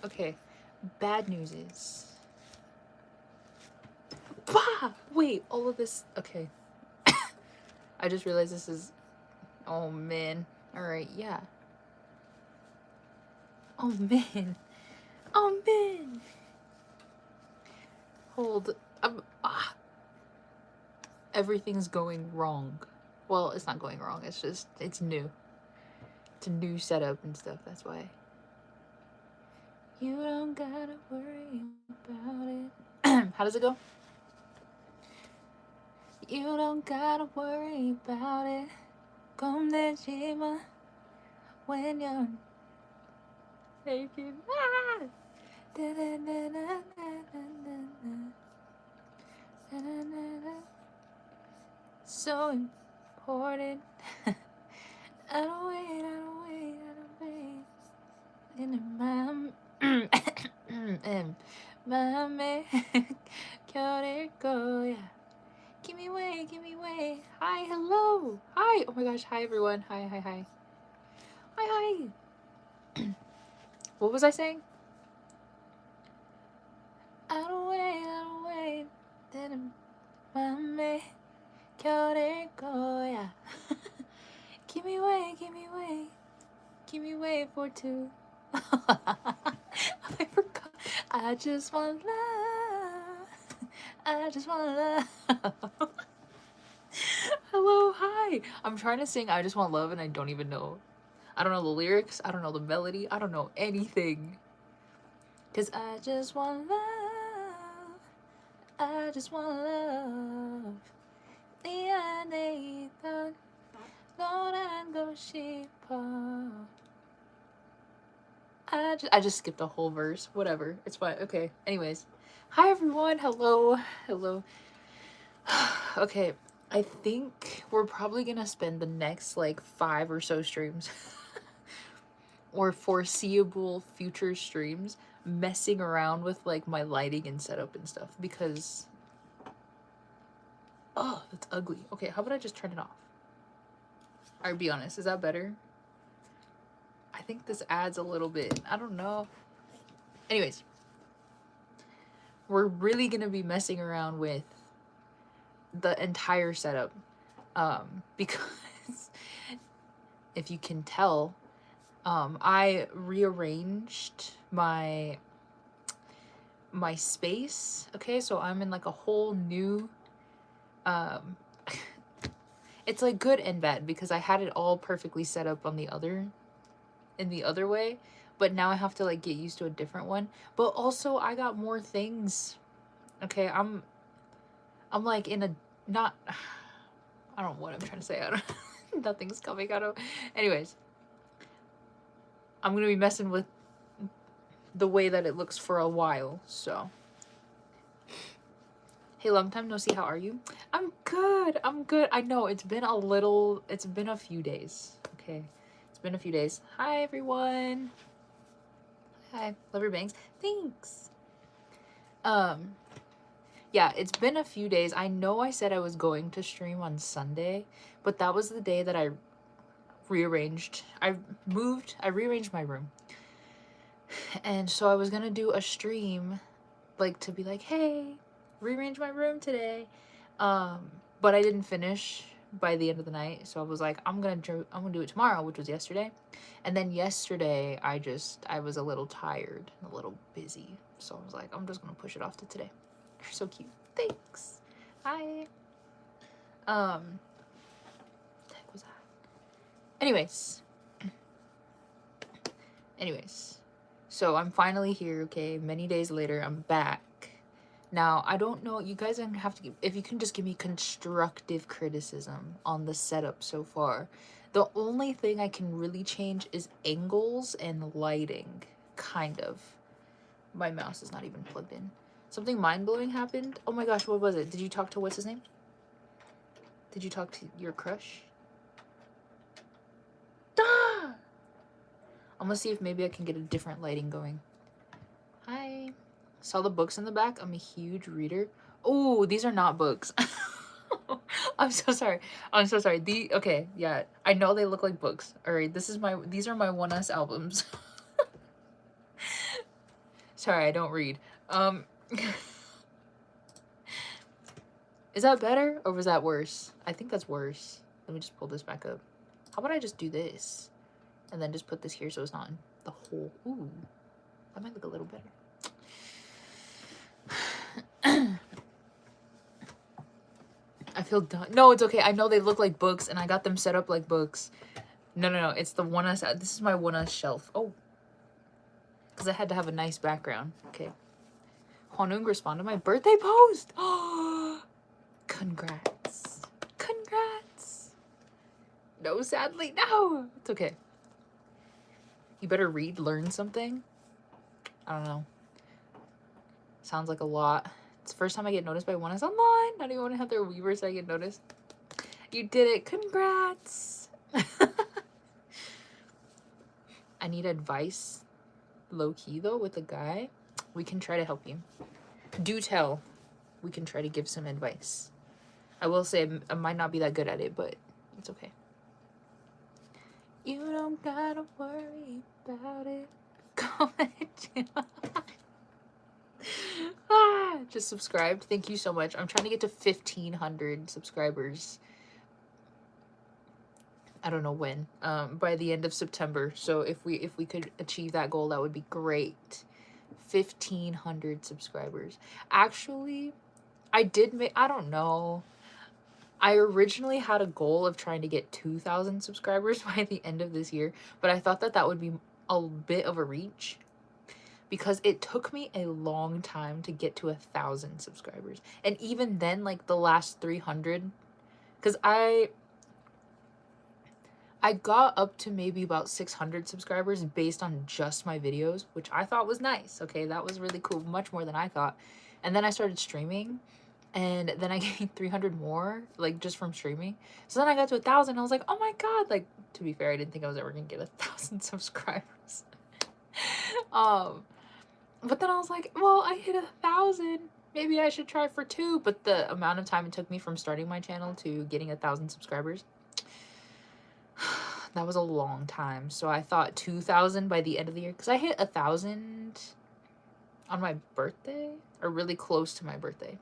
Okay, bad news is... Bah! Wait, all of this... Okay. I just realized this is... Oh, man. Alright, yeah. Oh, man. Oh, man. Hold. Everything's going wrong. Well, it's not going wrong. It's just... It's new. It's a new setup and stuff. That's why. You don't gotta worry about it. How does it go? You don't gotta worry about it. 겁내지마 when you're naked. Ah! So important. I don't wait, I don't wait, I don't wait. In my 맘에 결일 거야. Give me way, give me way. Hi, hello. Hi. Oh my gosh. Hi, everyone. Hi, hi, hi. Hi, hi. What was I saying? I don't wait. Didn't 맘에 결일 거야. Give me way, give me way. Give me way for two. I forgot. I just want love. I just want love. Hello, hi. I'm trying to sing I Just Want Love and I don't even know. I don't know the lyrics. I don't know the melody. I don't know anything. Cause I just want love. I just want love. 네 안에 있던 너란 걸 싶어. I just skipped a whole verse. Whatever. It's fine. Okay. Anyways. Hi everyone. Hello. Hello. Okay. I think we're probably gonna spend the next like 5 or so streams or foreseeable future streams messing around with like my lighting and setup and stuff because oh, that's ugly. Okay, how about I just turn it off? Alright, be honest, is that better? I think this adds a little bit. I don't know. Anyways, we're really gonna be messing around with the entire setup because if you can tell, I rearranged my space. Okay, so I'm in like a whole new it's like good and bad because I had it all perfectly set up on the other way, but now I have to like get used to a different one. But also I got more things. Okay, I'm like in a not I don't know what I'm trying to say. I don't nothing's coming out of anyways. I'm gonna be messing with the way that it looks for a while, so hey, long time no see, how are you? I'm good. I know it's been a few days. Okay, it's been a few days. Hi everyone. Hi, love your bangs. Thanks. Yeah, it's been a few days. I know I said I was going to stream on Sunday, but that was the day that I rearranged my room. And so I was gonna do a stream like to be like, hey, rearrange my room today. But I didn't finish by the end of the night, so I was like, I'm gonna do it tomorrow, which was yesterday. And then yesterday I was a little tired and a little busy, so I was like, I'm just gonna push it off to today. You're so cute. Thanks. Hi. What the heck was that? Anyways, so I'm finally here. Okay, many days later, I'm back. Now, I don't know, you guys are gonna have to give, if you can just give me constructive criticism on the setup so far. The only thing I can really change is angles and lighting, kind of. My mouse is not even plugged in. Something mind-blowing happened. Oh my gosh, what was it? Did you talk to, what's his name? Did you talk to your crush? Ah! I'm gonna see if maybe I can get a different lighting going. Hi. Saw the books in the back. I'm a huge reader. Oh, these are not books. I'm so sorry. Okay, yeah. I know they look like books. All right, these are my oneus albums. Sorry, I don't read. Is that better or was that worse? I think that's worse. Let me just pull this back up. How about I just do this and then just put this here so it's not in the hole. Ooh, that might look a little better. I feel done. No, it's okay. I know they look like books and I got them set up like books. No. It's the oneus. This is my oneus shelf. Oh, because I had to have a nice background. Okay. Hwanung responded to my birthday post. Oh, congrats. Congrats. No, sadly, no. It's okay. You better read, learn something. I don't know. Sounds like a lot. It's the first time I get noticed by oneus online. Not even want to have their weavers so I get noticed. You did it. Congrats. I need advice. Low key though with a guy. We can try to help you. Do tell. We can try to give some advice. I will say I might not be that good at it, but it's okay. You don't gotta worry about it. Comment. Just subscribed. Thank you so much. I'm trying to get to 1,500 subscribers. I don't know when. By the end of September. So if we could achieve that goal, that would be great. 1,500 subscribers. Actually, I did make. I don't know. I originally had a goal of trying to get 2,000 subscribers by the end of this year, but I thought that would be a bit of a reach because it took me a long time to get to 1,000 subscribers. And even then, like the last 300, because I got up to maybe about 600 subscribers based on just my videos, which I thought was nice. Okay, that was really cool, much more than I thought. And then I started streaming, and then I gained 300 more, like just from streaming. So then I got to 1,000. I was like, oh my god! Like, to be fair, I didn't think I was ever gonna get 1,000 subscribers. But then I was like, well, I hit 1,000. Maybe I should try for 2. But the amount of time it took me from starting my channel to getting 1,000 subscribers, that was a long time. So I thought 2,000 by the end of the year, because I hit 1,000 on my birthday, or really close to my birthday,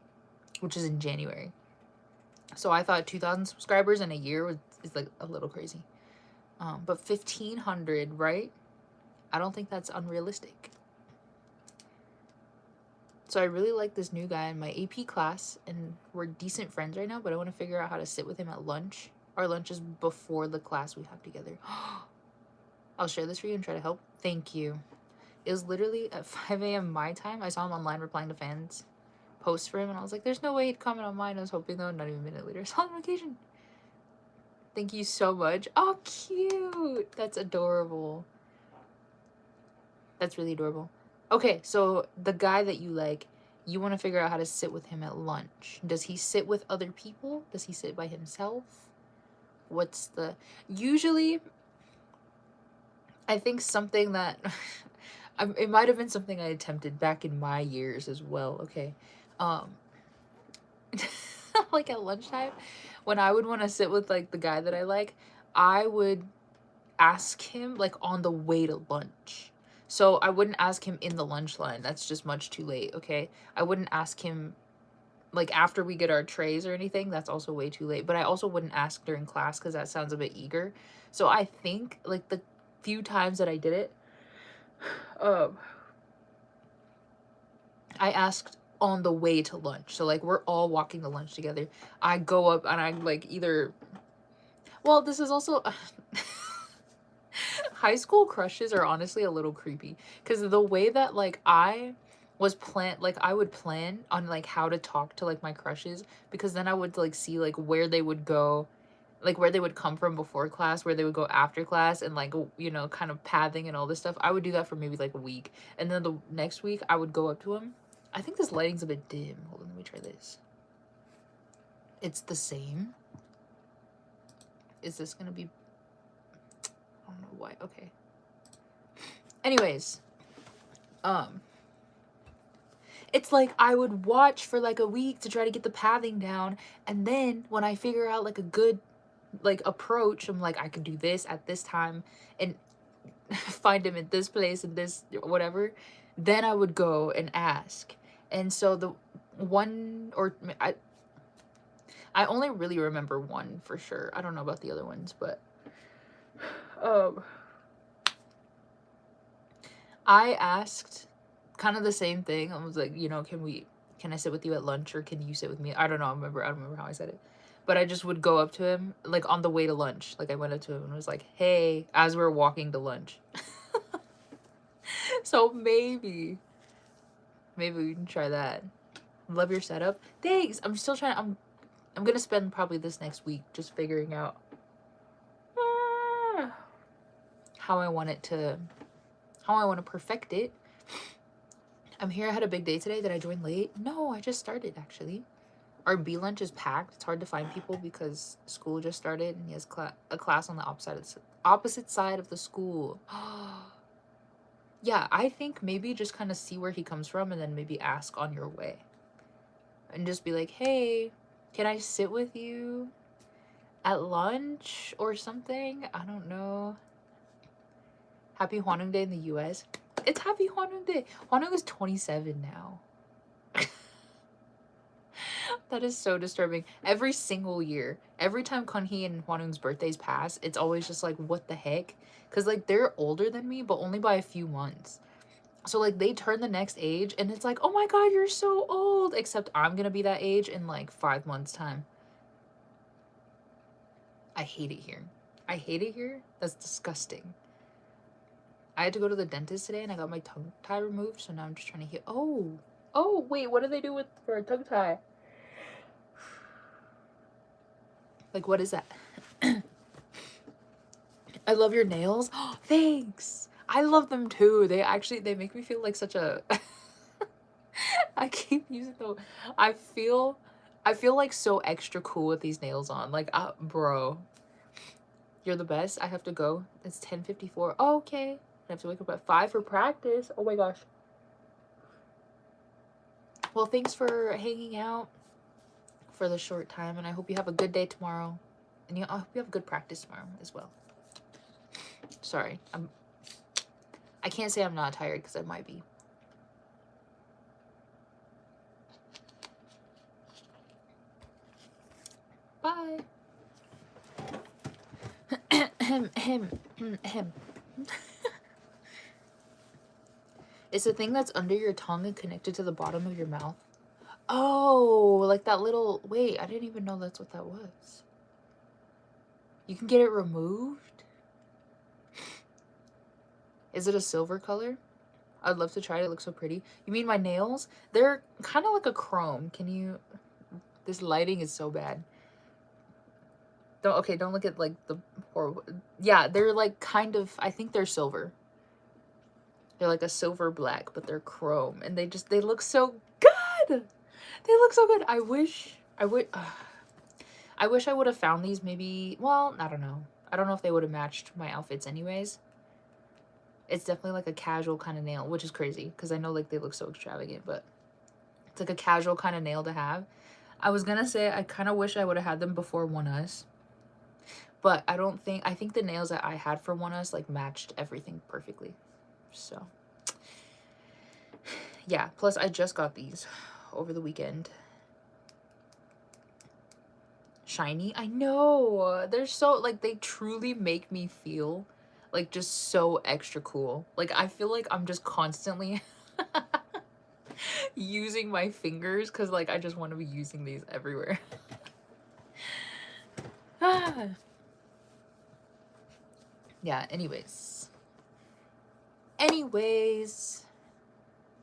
which is in January. So I thought 2,000 subscribers in a year is like a little crazy. But 1,500, right? I don't think that's unrealistic. So I really like this new guy in my AP class, and we're decent friends right now, but I want to figure out how to sit with him at lunch. Our lunch is before the class we have together. I'll share this for you and try to help. Thank you. It was literally at 5 a.m. my time. I saw him online replying to fans' posts for him, and I was like, there's no way he'd comment on mine. I was hoping, though, not even a minute later, I saw the notification. Thank you so much. Oh, cute. That's adorable. That's really adorable. Okay, so the guy that you like, you want to figure out how to sit with him at lunch. Does he sit with other people? Does he sit by himself? What's the... Usually, I think something that... it might have been something I attempted back in my years as well, okay? Like at lunchtime, when I would want to sit with like the guy that I like, I would ask him like on the way to lunch. So I wouldn't ask him in the lunch line. That's just much too late, okay? I wouldn't ask him like after we get our trays or anything. That's also way too late. But I also wouldn't ask during class because that sounds a bit eager. So I think like the few times that I did it, I asked on the way to lunch. So like we're all walking to lunch together. I go up and I like either... Well, this is also... High school crushes are honestly a little creepy because the way that like I would plan on like how to talk to like my crushes, because then I would like see like where they would go, like where they would come from before class, where they would go after class, and like, you know, kind of pathing and all this stuff. I would do that for maybe like a week, and then the next week I would go up to him. I think this lighting's a bit dim. Hold on, let me try this. It's the same. Is this gonna be... I don't know why. Okay. Anyways, it's like I would watch for like a week to try to get the pathing down, and then when I figure out like a good like approach, I'm like, I could do this at this time, and find him at this place and this whatever, then I would go and ask. And so the one, or I only really remember one for sure. I don't know about the other ones, but um I asked kind of the same thing. I was like, you know, can I sit with you at lunch, or can you sit with me? I don't know. I don't remember how I said it. But I just would go up to him, like on the way to lunch. Like I went up to him and was like, hey, as we're walking to lunch. So maybe we can try that. Love your setup. Thanks. I'm still trying. I'm gonna spend probably this next week just figuring out how I want to perfect it. I'm here. I had a big day today. Did I join late? No, I just started actually. Our B lunch is packed. It's hard to find people because school just started and he has a class on the opposite side of the school. Yeah, I think maybe just kind of see where he comes from and then maybe ask on your way. And just be like, hey, can I sit with you at lunch or something? I don't know. Happy Hwanung Day in the US. It's Happy Hwanung Day. Hwanung is 27 now. That is so disturbing. Every single year, every time Kunhee and Hwanung's birthdays pass, it's always just like, what the heck? Because like they're older than me, but only by a few months. So like they turn the next age and it's like, oh my god, you're so old. Except I'm gonna be that age in like 5 months time. I hate it here. I hate it here. That's disgusting. I had to go to the dentist today and I got my tongue tie removed. So now I'm just trying to heal. Oh, wait, what do they do for a tongue tie? Like, what is that? I love your nails. Oh, thanks. I love them too. They make me feel like such a I keep using the I feel like so extra cool with these nails on. Like, bro, you're the best. I have to go. It's 10:54. Oh, okay. I have to wake up at 5 for practice. Oh my gosh. Well, thanks for hanging out for the short time, and I hope you have a good day tomorrow. And I hope you have good practice tomorrow as well. Sorry. I can't say I'm not tired because I might be. Bye. It's the thing that's under your tongue and connected to the bottom of your mouth. Oh, like that little... Wait, I didn't even know that's what that was. You can get it removed? Is it a silver color? I'd love to try it. It looks so pretty. You mean my nails? They're kind of like a chrome. Can you... This lighting is so bad. Don't look at like the horrible... Yeah, they're like kind of... I think they're silver. They're like a silver black, but they're chrome. And they look so good! They look so good. I wish I would have found these maybe... Well, I don't know. I don't know if they would have matched my outfits anyways. It's definitely like a casual kind of nail, which is crazy because I know like they look so extravagant, but it's like a casual kind of nail to have. I was gonna say I kind of wish I would have had them before oneus, but I think the nails that I had for oneus like matched everything perfectly. So yeah, plus I just got these over the weekend. Shiny. I know. They're so like they truly make me feel like just so extra cool. Like I feel like I'm just constantly using my fingers because like I just want to be using these everywhere. Yeah, anyways,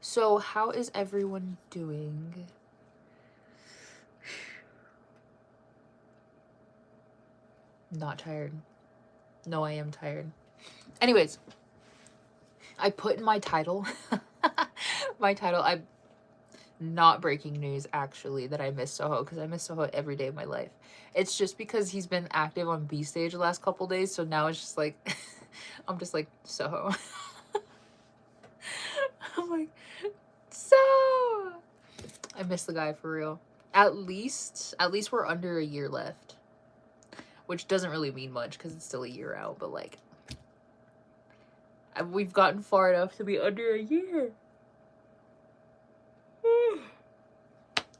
so how is everyone doing? Not tired. No, I am tired. Anyways, I put in my title I'm not breaking news actually that I miss Soho, because I miss Soho every day of my life. It's just because he's been active on B stage the last couple days, so now it's just like I'm just like, Soho. I'm like, so I miss the guy for real. At least we're under a year left, which doesn't really mean much because it's still a year out, but like we've gotten far enough to be under a year.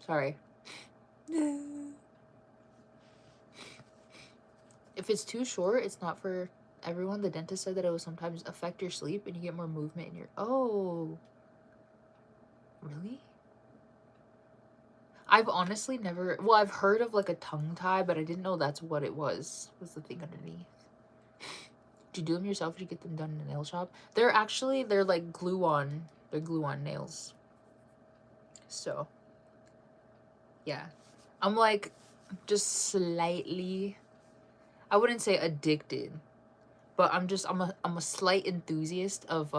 Sorry. If it's too short, it's not for everyone. The dentist said that it will sometimes affect your sleep and you get more movement in your... Oh. Really? I've honestly never... Well, I've heard of like a tongue tie, but I didn't know that's what it was the thing underneath. Do you do them yourself or do you get them done in a nail shop? They're like glue-on. They're glue-on nails. So, yeah. I'm like just slightly... I wouldn't say addicted, but I'm a slight enthusiast of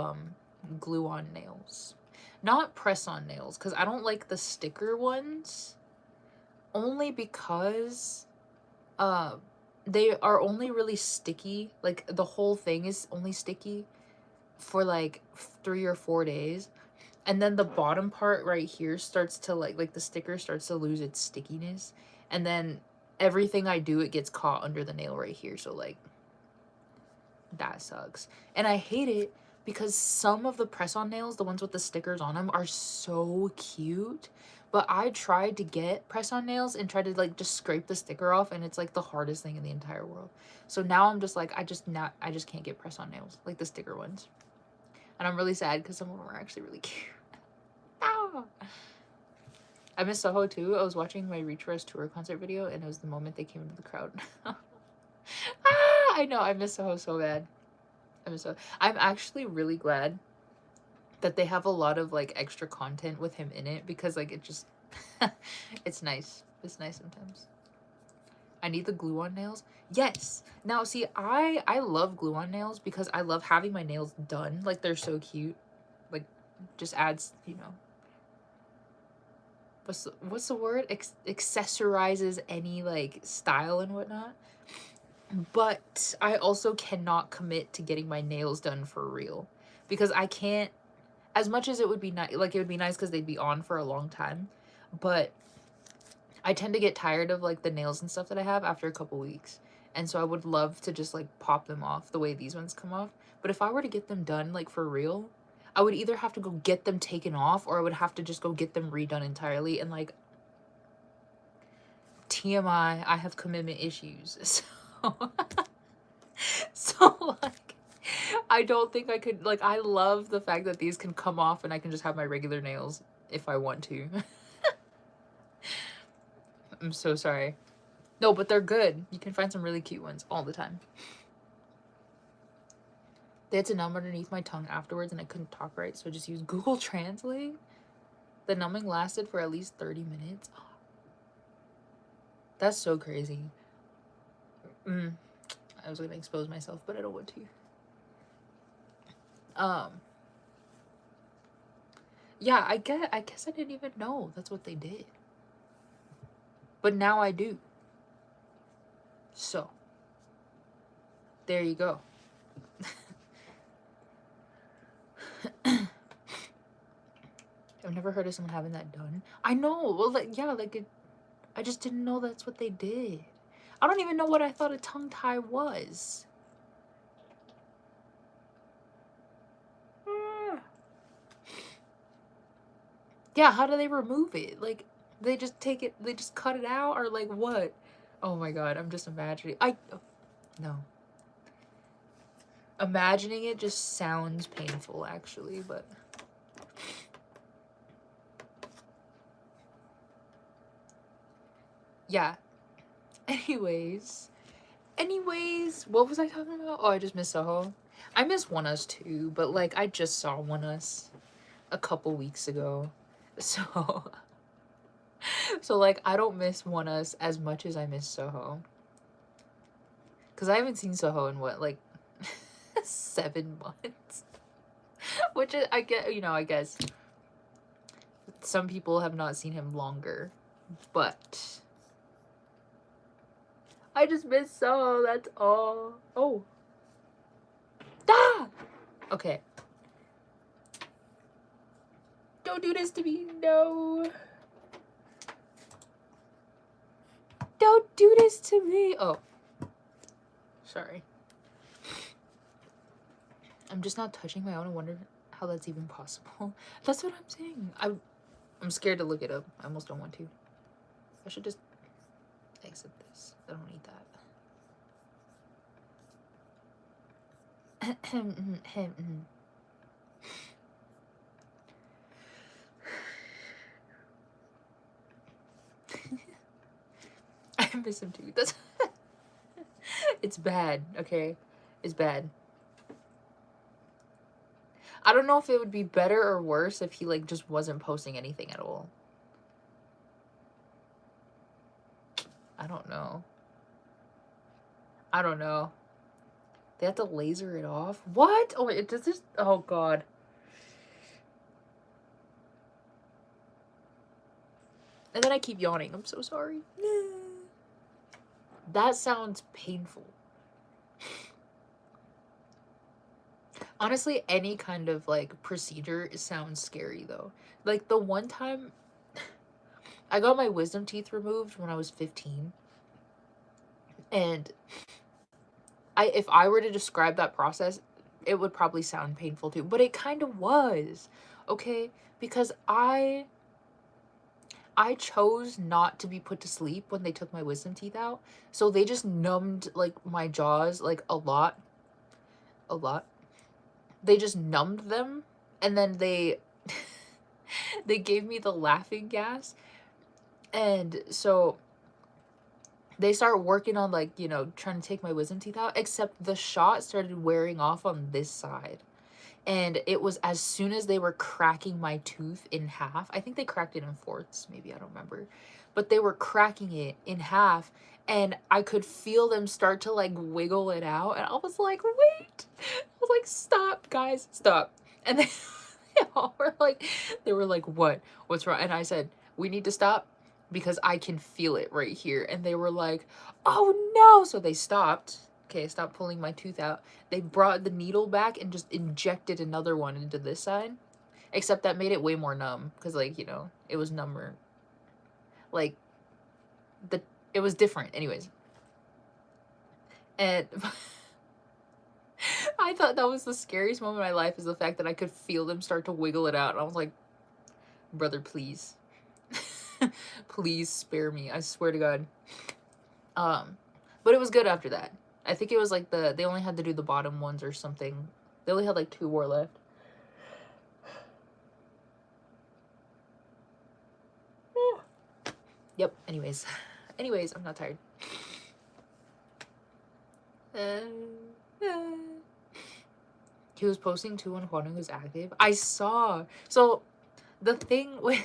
glue-on nails. Not press-on nails, because I don't like the sticker ones. Only because they are only really sticky. Like, the whole thing is only sticky for like 3 or 4 days. And then the bottom part right here starts to like the sticker starts to lose its stickiness. And then everything I do, it gets caught under the nail right here. So like, that sucks. And I hate it because some of the press-on nails, the ones with the stickers on them, are so cute. But I tried to get press-on nails and tried to like just scrape the sticker off, and it's like the hardest thing in the entire world. So now I'm just like, I just can't get press-on nails, like the sticker ones. And I'm really sad because some of them are actually really cute. Ah. I miss Soho too. I was watching my Reach for Us tour concert video, and it was the moment they came into the crowd. I know, I miss Soho so bad. I'm actually really glad that they have a lot of like extra content with him in it, because like it just it's nice. It's nice sometimes. I need the glue-on nails. Yes. Now see, I love glue-on nails because I love having my nails done. Like, they're so cute. Like, just adds, you know, what's the word? Accessorizes any like style and whatnot. But I also cannot commit to getting my nails done for real, because I can't, as much as it would be nice, like it would be nice because they'd be on for a long time, but I tend to get tired of like the nails and stuff that I have after a couple weeks. And so I would love to just like pop them off the way these ones come off. But if I were to get them done like for real, I would either have to go get them taken off, or I would have to just go get them redone entirely. And like, TMI, I have commitment issues. So like, I don't think I could, like, I love the fact that these can come off and I can just have my regular nails if I want to. I'm so sorry. No, but they're good. You can find some really cute ones all the time. They had to numb underneath my tongue afterwards and I couldn't talk right, so I just used Google Translate. The numbing lasted for at least 30 minutes. That's so crazy. I was gonna expose myself, but I don't want to. Yeah, I guess I didn't even know that's what they did. But now I do. So, there you go. I've never heard of someone having that done. I know. Well, like, yeah, like, I just didn't know that's what they did. I don't even know what I thought a tongue tie was. Yeah, how do they remove it? Like, they just take it, they just cut it out, or like what? Oh my god, I'm just imagining. No. Imagining it just sounds painful, actually, but... Yeah. Anyways, what was I talking about? Oh, I just miss Soho. I miss oneus too, but like, I just saw oneus a couple weeks ago. So... So, like, I don't miss oneus as much as I miss Soho. Because I haven't seen Soho in, what, like, 7 months? Which, I get, you know, I guess some people have not seen him longer. But I just miss Soho, that's all. Oh. Ah! Okay. Don't do this to me, no. Don't do this to me. Oh. Sorry. I'm just not touching my own. I wonder how that's even possible. That's what I'm saying. I'm scared to look it up. I almost don't want to. I should just exit this. I don't need that. I miss him too. That's it's bad, okay? It's bad. I don't know if it would be better or worse if he like just wasn't posting anything at all. I don't know. I don't know. They have to laser it off? What? Oh, it does this. Oh, God. And then I keep yawning. I'm so sorry. That sounds painful. Honestly, any kind of like procedure sounds scary though. Like the one time I got my wisdom teeth removed when I was 15. And if I were to describe that process, it would probably sound painful too. But it kind of was. Okay? Because I chose not to be put to sleep when they took my wisdom teeth out. So they just numbed like my jaws like a lot. A lot. They just numbed them, and then they they gave me the laughing gas. And so they start working on like, you know, trying to take my wisdom teeth out, except the shot started wearing off on this side. And it was as soon as they were cracking my tooth in half. I think they cracked it in fourths, maybe, I don't remember. But they were cracking it in half, and I could feel them start to like wiggle it out. And I was like, wait. I was like, stop, guys, stop. And they all were like, what? What's wrong? And I said, we need to stop because I can feel it right here. And they were like, oh no. So they stopped. Okay, stop pulling my tooth out. They brought the needle back and just injected another one into this side. Except that made it way more numb. Because, like, you know, it was number. Like, it was different. Anyways. And I thought that was the scariest moment of my life, is the fact that I could feel them start to wiggle it out. And I was like, brother, please. Please spare me. I swear to God. But it was good after that. I think it was like they only had to do the bottom ones or something. They only had like 2 more left. Yep, anyways, I'm not tired. He was posting too when Juan was active. I saw. So the thing with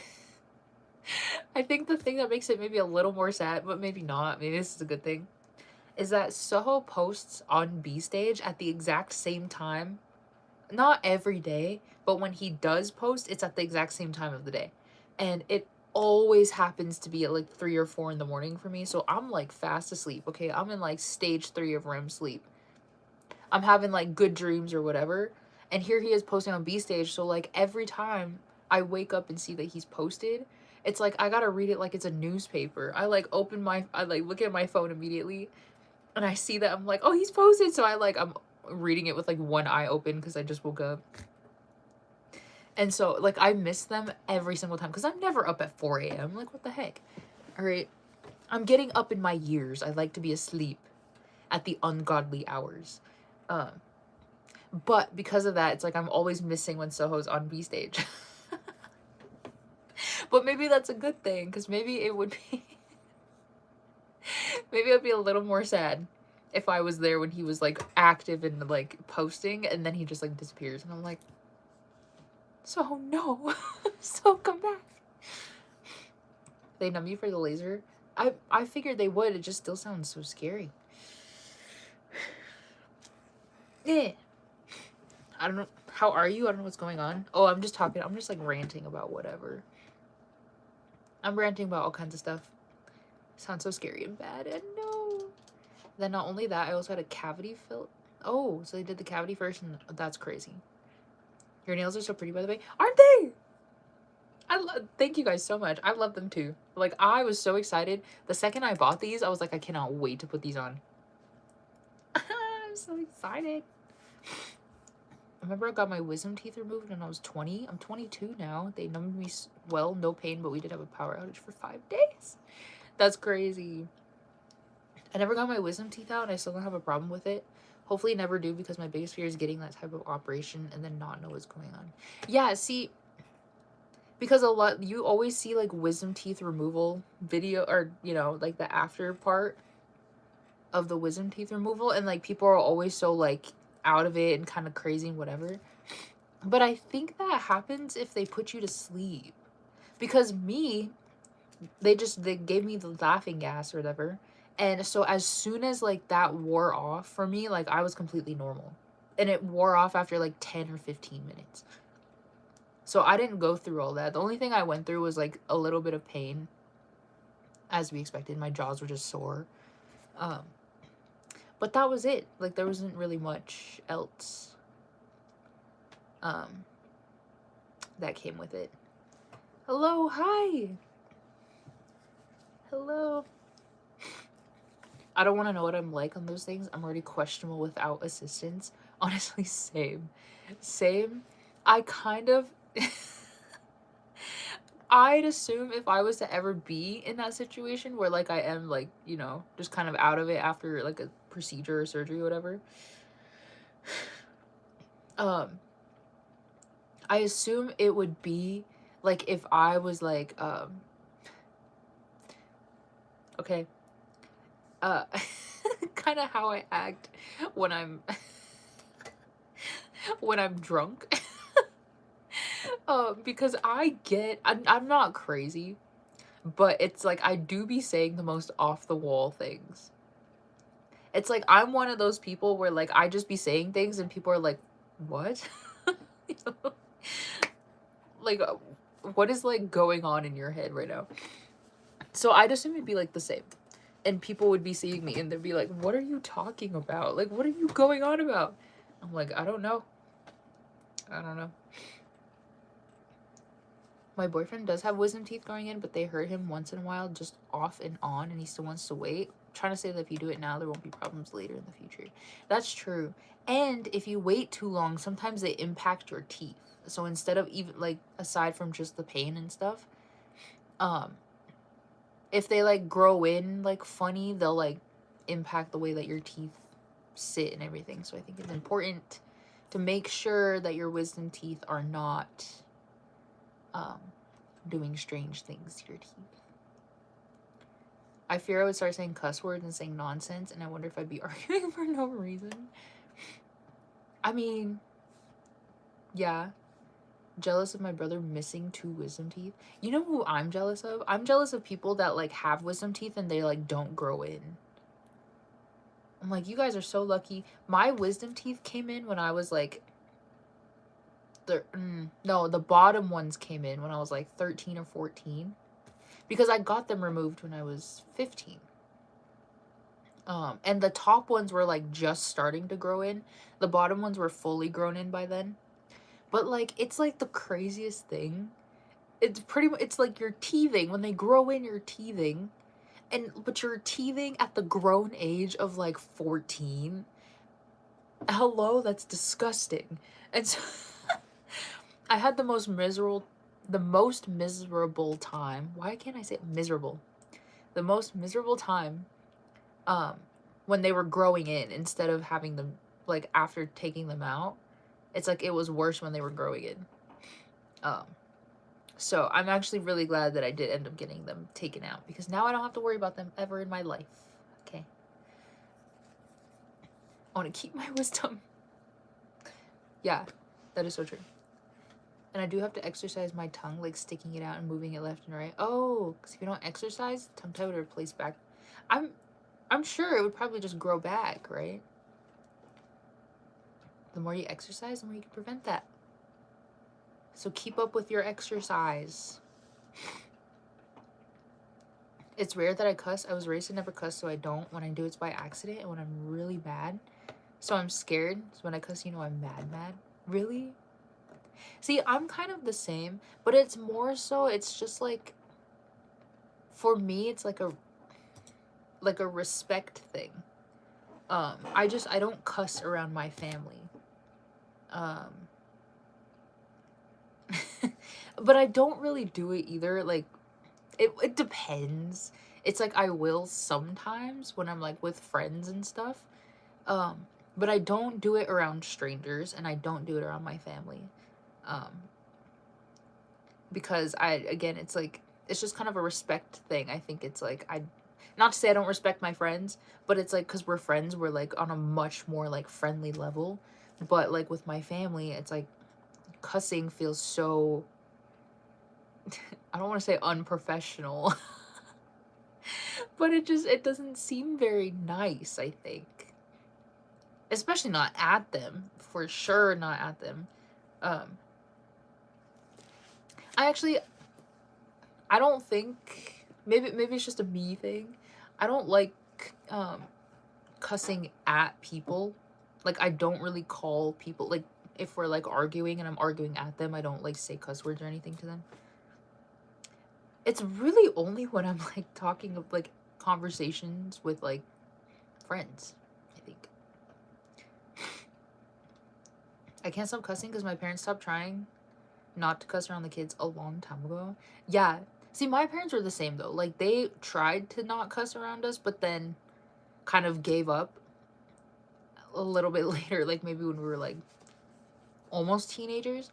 I think the thing that makes it maybe a little more sad, but maybe not, maybe this is a good thing, is that Soho posts on B stage at the exact same time. Not every day, but when he does post, it's at the exact same time of the day. And it always happens to be at like 3 or 4 in the morning for me. So I'm like fast asleep, okay? I'm in like stage 3 of REM sleep. I'm having like good dreams or whatever. And here he is posting on B stage. So like every time I wake up and see that he's posted, it's like I gotta read it like it's a newspaper. I like look at my phone immediately, and I see that I'm like, oh, he's posted. So I'm reading it with like one eye open because I just woke up. And so like I miss them every single time because I'm never up at 4 a.m. Like, what the heck? All right, I'm getting up in my years. I like to be asleep at the ungodly hours. But because of that, it's like I'm always missing when Soho's on B stage. But maybe that's a good thing, because maybe it would be maybe it'd be a little more sad if I was there when he was like active and like posting, and then he just like disappears, and I'm like, so no. So come back. They numb you for the laser? I figured they would. It just still sounds so scary. Yeah. I don't know. How are you? I don't know what's going on. Oh, I'm just like ranting about whatever. I'm ranting about all kinds of stuff. Sounds so scary and bad. And no. Then not only that, I also had a cavity fill. Oh, so they did the cavity first, and that's crazy. Your nails are so pretty, by the way. Aren't they? Thank you guys so much. I love them too. Like, I was so excited. The second I bought these, I was like, I cannot wait to put these on. I'm so excited. remember I got my wisdom teeth removed when I was 20. I'm 22 now. They numbed me well, no pain, but we did have a power outage for 5 days. That's crazy. I never got my wisdom teeth out, and I still don't have a problem with it. Hopefully never do, because my biggest fear is getting that type of operation and then not know what's going on. Yeah, see, because a lot, you always see like wisdom teeth removal video, or you know, like the after part of the wisdom teeth removal, and like people are always so like out of it and kind of crazy and whatever. But I think that happens if they put you to sleep, because they gave me the laughing gas or whatever, and so as soon as like that wore off for me, like I was completely normal, and it wore off after like 10 or 15 minutes. So I didn't go through all that. The only thing I went through was like a little bit of pain, as we expected. My jaws were just sore. But that was it. Like there wasn't really much else that came with it. Hello, hi. Hello. I don't want to know what I'm like on those things. I'm already questionable without assistance. Honestly, same. I kind of I'd assume if I was to ever be in that situation where like I am like, you know, just kind of out of it after like a procedure or surgery or whatever, I assume it would be like if I was like okay, kind of how I act when I'm when I'm drunk. Because I'm not crazy, but it's like I do be saying the most off the wall things. It's like I'm one of those people where like I just be saying things and people are like, what? You know? Like, what is like going on in your head right now? So I'd assume it'd be like the same, and people would be seeing me and they'd be like, what are you talking about? Like, what are you going on about? I'm like, I don't know. My boyfriend does have wisdom teeth going in, but they hurt him once in a while, just off and on, and he still wants to wait. I'm trying to say that if you do it now, there won't be problems later in the future. That's true. And if you wait too long, sometimes they impact your teeth. So instead of even like, aside from just the pain and stuff, if they like grow in like funny, they'll like impact the way that your teeth sit and everything. So I think it's important to make sure that your wisdom teeth are not doing strange things to your teeth. I fear I would start saying cuss words and saying nonsense, and I wonder if I'd be arguing for no reason. I mean, yeah. Jealous of my brother missing 2 wisdom teeth. You know who I'm jealous of? I'm jealous of people that like have wisdom teeth and they like don't grow in. I'm like, you guys are so lucky. My wisdom teeth came in when I was like the bottom ones came in when I was like 13 or 14, because I got them removed when I was 15. And the top ones were like just starting to grow in. The bottom ones were fully grown in by then. But like, it's like the craziest thing. It's like you're teething. When they grow in, you're teething. But you're teething at the grown age of like 14. Hello, that's disgusting. And so I had the most miserable time. Why can't I say it? Miserable? The most miserable time when they were growing in, instead of having them like after taking them out. It's like it was worse when they were growing in. So I'm actually really glad that I did end up getting them taken out, because now I don't have to worry about them ever in my life. Okay. I want to keep my wisdom. Yeah, that is so true. And I do have to exercise my tongue, like sticking it out and moving it left and right. Oh, because if you don't exercise, tongue tie would replace back. I'm sure it would probably just grow back, right? The more you exercise, the more you can prevent that. So keep up with your exercise. It's rare that I cuss. I was raised to never cuss, so I don't. When I do, it's by accident and when I'm really mad. So I'm scared. So when I cuss, you know I'm mad. Really? See, I'm kind of the same, but it's more so, it's just like, for me, it's like a respect thing. I don't cuss around my family. Um, but I don't really do it either. Like, it depends. It's like I will sometimes when I'm like with friends and stuff. Um, but I don't do it around strangers, and I don't do it around my family. Um, because again, it's like, it's just kind of a respect thing. I think it's like, not to say I don't respect my friends, but it's like, because we're friends, we're like on a much more like friendly level. But like with my family, it's like cussing feels so, I don't want to say unprofessional, but it doesn't seem very nice, I think. Especially not at them. For sure not at them. Um, I don't think, maybe it's just a me thing. I don't like cussing at people. Like, I don't really call people, like, if we're like arguing and I'm arguing at them, I don't like say cuss words or anything to them. It's really only when I'm like talking of like conversations with like friends, I think. I can't stop cussing because my parents stopped trying not to cuss around the kids a long time ago. Yeah. See, my parents were the same though. Like, they tried to not cuss around us, but then kind of gave up a little bit later, like maybe when we were like almost teenagers.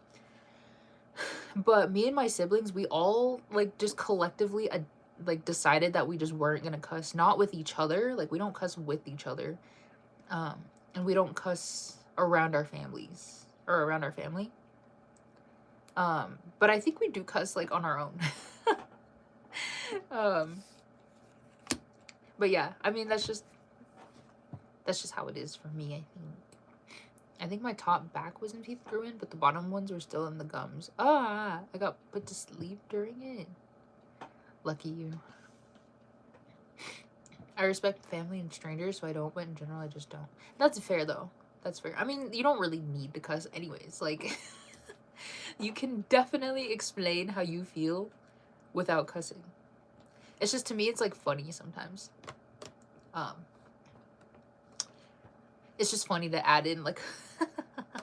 But me and my siblings, we all like just collectively like decided that we just weren't gonna cuss, not with each other. Like, we don't cuss with each other, and we don't cuss around our families or around our family. But I think we do cuss like on our own. um, but yeah, I mean, that's just how it is for me, I think. I think my top back wisdom teeth grew in, but the bottom ones were still in the gums. Ah, I got put to sleep during it. Lucky you. I respect family and strangers, so I don't, but in general, I just don't. That's fair, though. That's fair. I mean, you don't really need to cuss anyways. Like, you can definitely explain how you feel without cussing. It's just, to me, it's, like, funny sometimes. It's just funny to add in, like,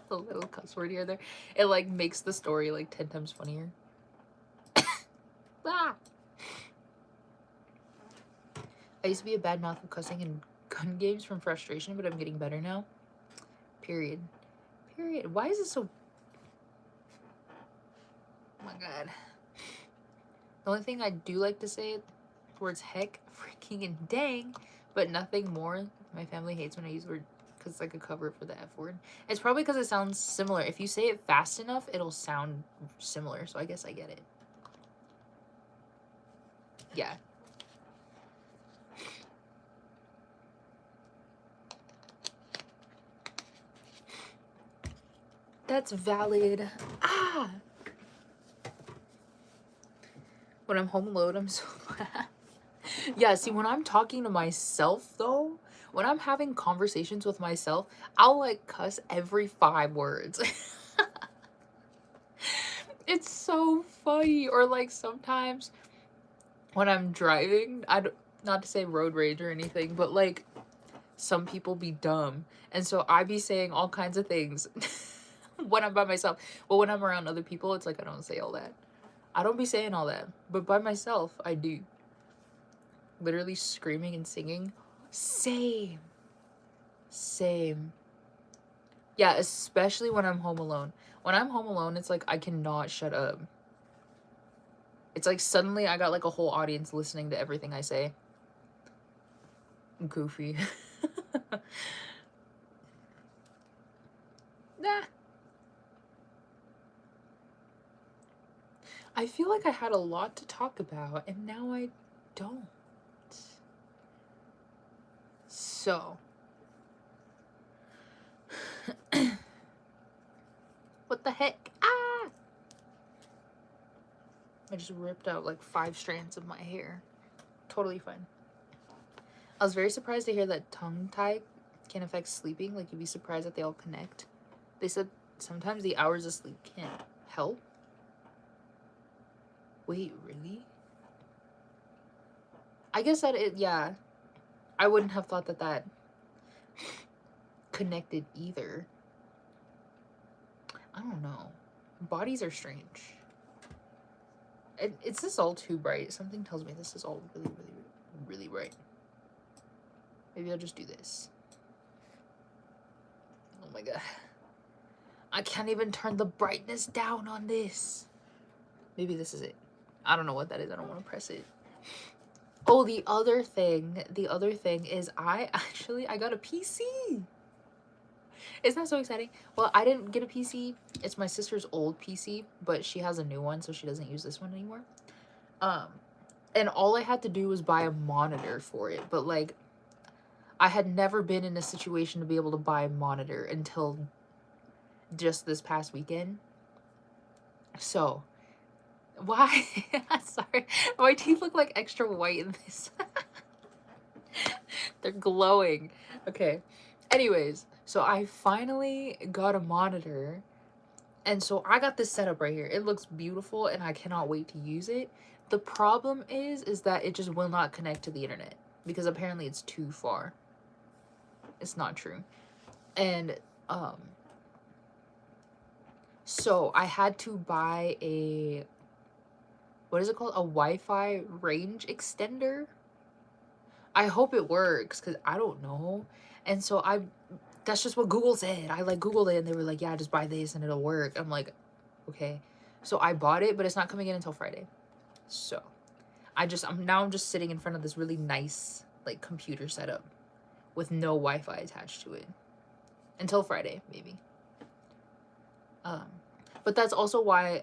the little cuss word here or there. It, like, makes the story, like, 10 times funnier. Ah! I used to be a bad mouth of cussing in gun games from frustration, but I'm getting better now. Period. Period. Why is it so... Oh my god. The only thing I do like to say, words heck, freaking, and dang, but nothing more. My family hates when I use word because it's like a cover for the F word. It's probably because it sounds similar. If you say it fast enough, it'll sound similar, so I guess I get it. Yeah. That's valid. Ah! When I'm home alone, I'm so bad. Yeah, see, when I'm talking to myself, though, when I'm having conversations with myself, I'll, like, cuss every 5 words. It's so funny. Or, like, sometimes when I'm driving, not to say road rage or anything, but, like, some people be dumb. And so I be saying all kinds of things when I'm by myself. But when I'm around other people, it's like I don't say all that. I don't be saying all that. But by myself, I do. Literally screaming and singing. Same. Yeah, especially when I'm home alone. When I'm home alone, it's like I cannot shut up. It's like suddenly I got like a whole audience listening to everything I say. Goofy. Nah. I feel like I had a lot to talk about, and now I don't. So. What the heck? Ah! I just ripped out like 5 strands of my hair. Totally fine. I was very surprised to hear that tongue tie can affect sleeping. Like, you'd be surprised that they all connect. They said sometimes the hours of sleep can't help. Wait, really? I guess that yeah. I wouldn't have thought that connected either. I don't know. Bodies are strange. It's this all too bright. Something tells me this is all really, really, really bright. Maybe I'll just do this. Oh my god. I can't even turn the brightness down on this. Maybe this is it. I don't know what that is. I don't want to press it. Oh, the other thing is I got a PC. Isn't that so exciting? Well, I didn't get a PC. It's my sister's old PC, but she has a new one, so she doesn't use this one anymore. And all I had to do was buy a monitor for it, but like I had never been in a situation to be able to buy a monitor until just this past weekend. So, why? Sorry. My teeth look like extra white in this. They're glowing. Okay. Anyways, so I finally got a monitor. And so I got this setup right here. It looks beautiful and I cannot wait to use it. The problem is that it just will not connect to the internet because apparently it's too far. It's not true. And so I had to buy a, what is it called? A Wi-Fi range extender. I hope it works because I don't know. And so that's just what Google said. I like Googled it and they were like, yeah, just buy this and it'll work. I'm like, okay. So I bought it, but it's not coming in until Friday. So I'm just sitting in front of this really nice like computer setup with no Wi-Fi attached to it until Friday, maybe. But that's also why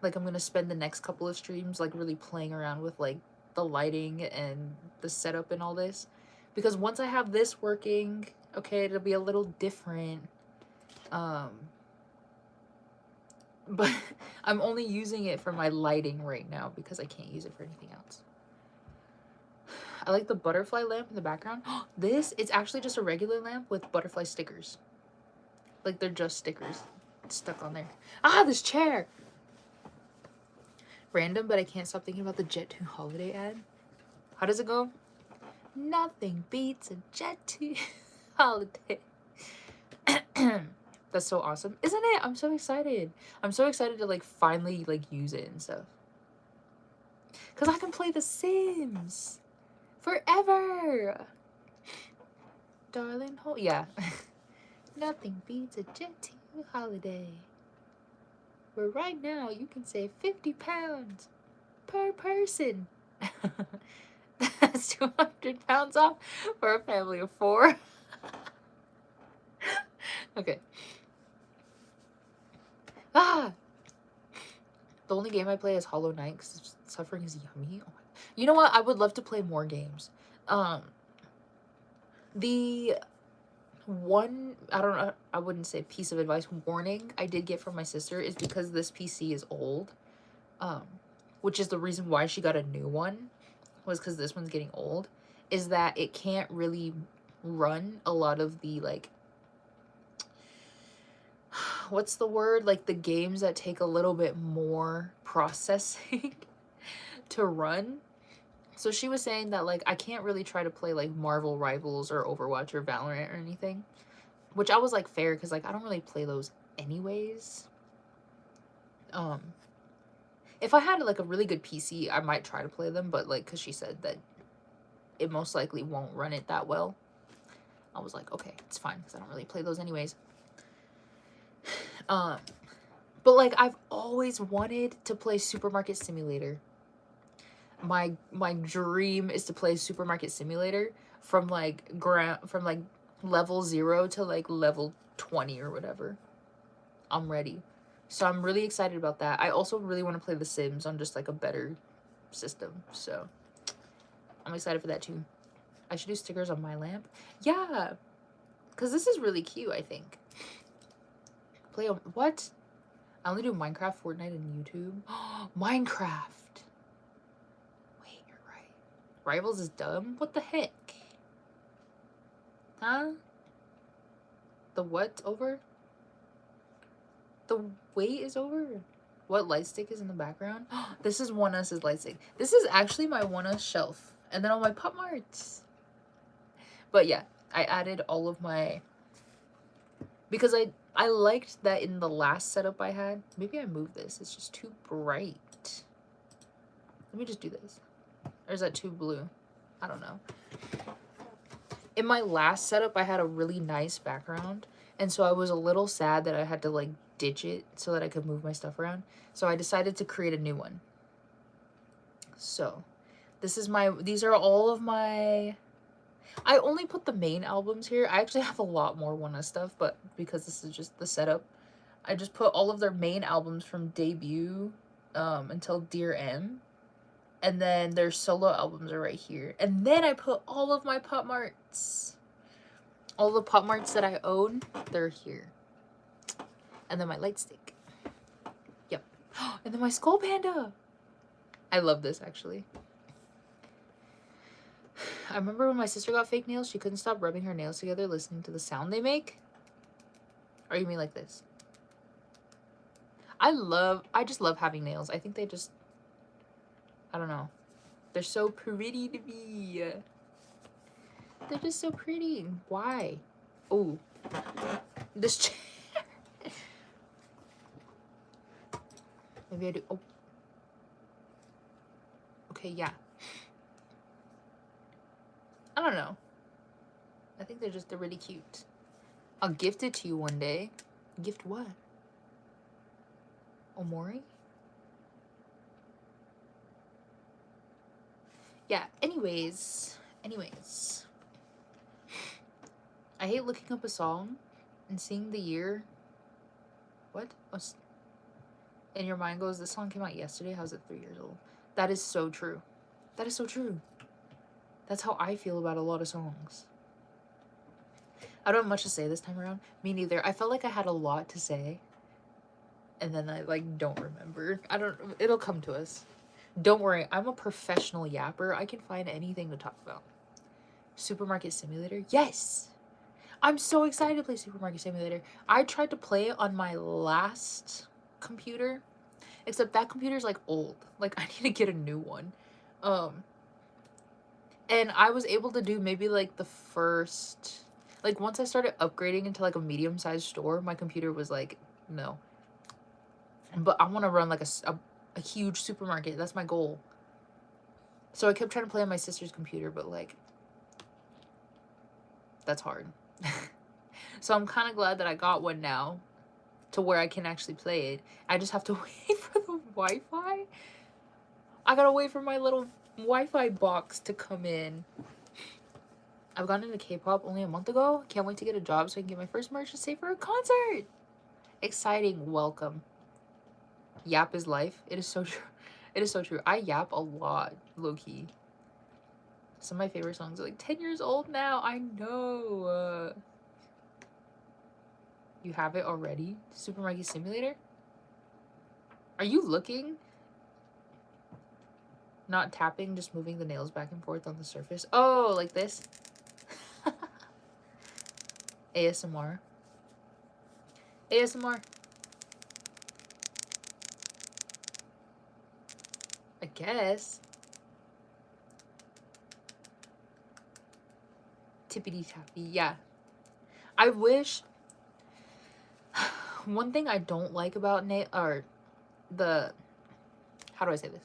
like I'm gonna spend the next couple of streams like really playing around with like the lighting and the setup and all this, because once I have this working, okay, it'll be a little different. But I'm only using it for my lighting right now because I can't use it for anything else. I like the butterfly lamp in the background. It's actually just a regular lamp with butterfly stickers. Like they're just stickers stuck on there. Ah, this chair! Random, but I can't stop thinking about the Jet2 holiday ad. How does it go? Nothing beats a Jet2 holiday. That's so awesome, isn't it? I'm so excited. I'm so excited to like finally like use it and stuff. Cause I can play The Sims forever. Darling, yeah. Nothing beats a Jet2 holiday. Where right now you can save 50 pounds per person. That's 200 pounds off for a family of 4. Okay. Ah! The only game I play is Hollow Knight because suffering is yummy. Oh, you know what? I would love to play more games. The one, I don't know, I wouldn't say piece of advice, warning I did get from my sister is because this PC is old, which is the reason why she got a new one, was because this one's getting old, is that it can't really run a lot of the, like, what's the word? Like, the games that take a little bit more processing to run. So she was saying that, like, I can't really try to play, like, Marvel Rivals or Overwatch or Valorant or anything. Which I was, like, fair, because, like, I don't really play those anyways. If I had, like, a really good PC, I might try to play them. But, like, because she said that it most likely won't run it that well. I was like, okay, it's fine, because I don't really play those anyways. But, like, I've always wanted to play Supermarket Simulator. My dream is to play Supermarket Simulator from like level 0 to like level 20 or whatever. I'm ready. So I'm really excited about that. I also really want to play The Sims on just like a better system. So I'm excited for that too. I should do stickers on my lamp. Yeah. Because this is really cute, I think. Play on what? I only do Minecraft, Fortnite, and YouTube. Minecraft. Rivals is dumb? What the heck? Huh? The what's over? The wait is over? What light stick is in the background? This is oneus' light stick. This is actually my oneus shelf. And then all my pop marts. But yeah, I added all of my... Because I liked that in the last setup I had. Maybe I moved this. It's just too bright. Let me just do this. Or is that too blue? I don't know. In my last setup, I had a really nice background. And so I was a little sad that I had to like ditch it so that I could move my stuff around. So I decided to create a new one. So these are all of my, I only put the main albums here. I actually have a lot more oneus stuff, but because this is just the setup, I just put all of their main albums from debut until Dear M. And then their solo albums are right here. And then I put all of my Pop Marts. All the Pop Marts that I own, they're here. And then my light stick. Yep. And then my Skull Panda. I love this, actually. I remember when my sister got fake nails, she couldn't stop rubbing her nails together listening to the sound they make. Or you mean like this? I just love having nails. I think they just, I don't know. They're so pretty to me. They're just so pretty. Why? Oh, this chair. Maybe I do. Oh. Okay, yeah. I don't know. I think they're really cute. I'll gift it to you one day. Gift what? Omori? Yeah, anyways. I hate looking up a song and seeing the year. What? And your mind goes, this song came out yesterday. How's it 3 years old? That is so true. That is so true. That's how I feel about a lot of songs. I don't have much to say this time around. Me neither. I felt like I had a lot to say. And then I, like, don't remember. It'll come to us. Don't worry. I'm a professional yapper. I can find anything to talk about. Supermarket Simulator? Yes! I'm so excited to play Supermarket Simulator. I tried to play it on my last computer. Except that computer's, like, old. Like, I need to get a new one. And I was able to do maybe, like, the first... Like, once I started upgrading into, like, a medium-sized store, my computer was like, no. But I want to run, like, a huge supermarket. That's my goal. So I kept trying to play on my sister's computer, but, like, that's hard. So I'm kind of glad that I got one now to where I can actually play it. I just have to wait for the Wi-Fi. I gotta wait for my little Wi-Fi box to come in. I've gotten into K-pop only a month ago. Can't wait to get a job so I can get my first merch to save for a concert. Exciting. Welcome. Yap is life. It is so true. It is so true. I yap a lot, low-key. Some of my favorite songs are like 10 years old now. I know. You have it already? Supermarket Simulator? Are you looking? Not tapping, just moving the nails back and forth on the surface. Oh, like this? ASMR. ASMR. I guess. Tippity tappy. Yeah. I wish... One thing I don't like about how do I say this?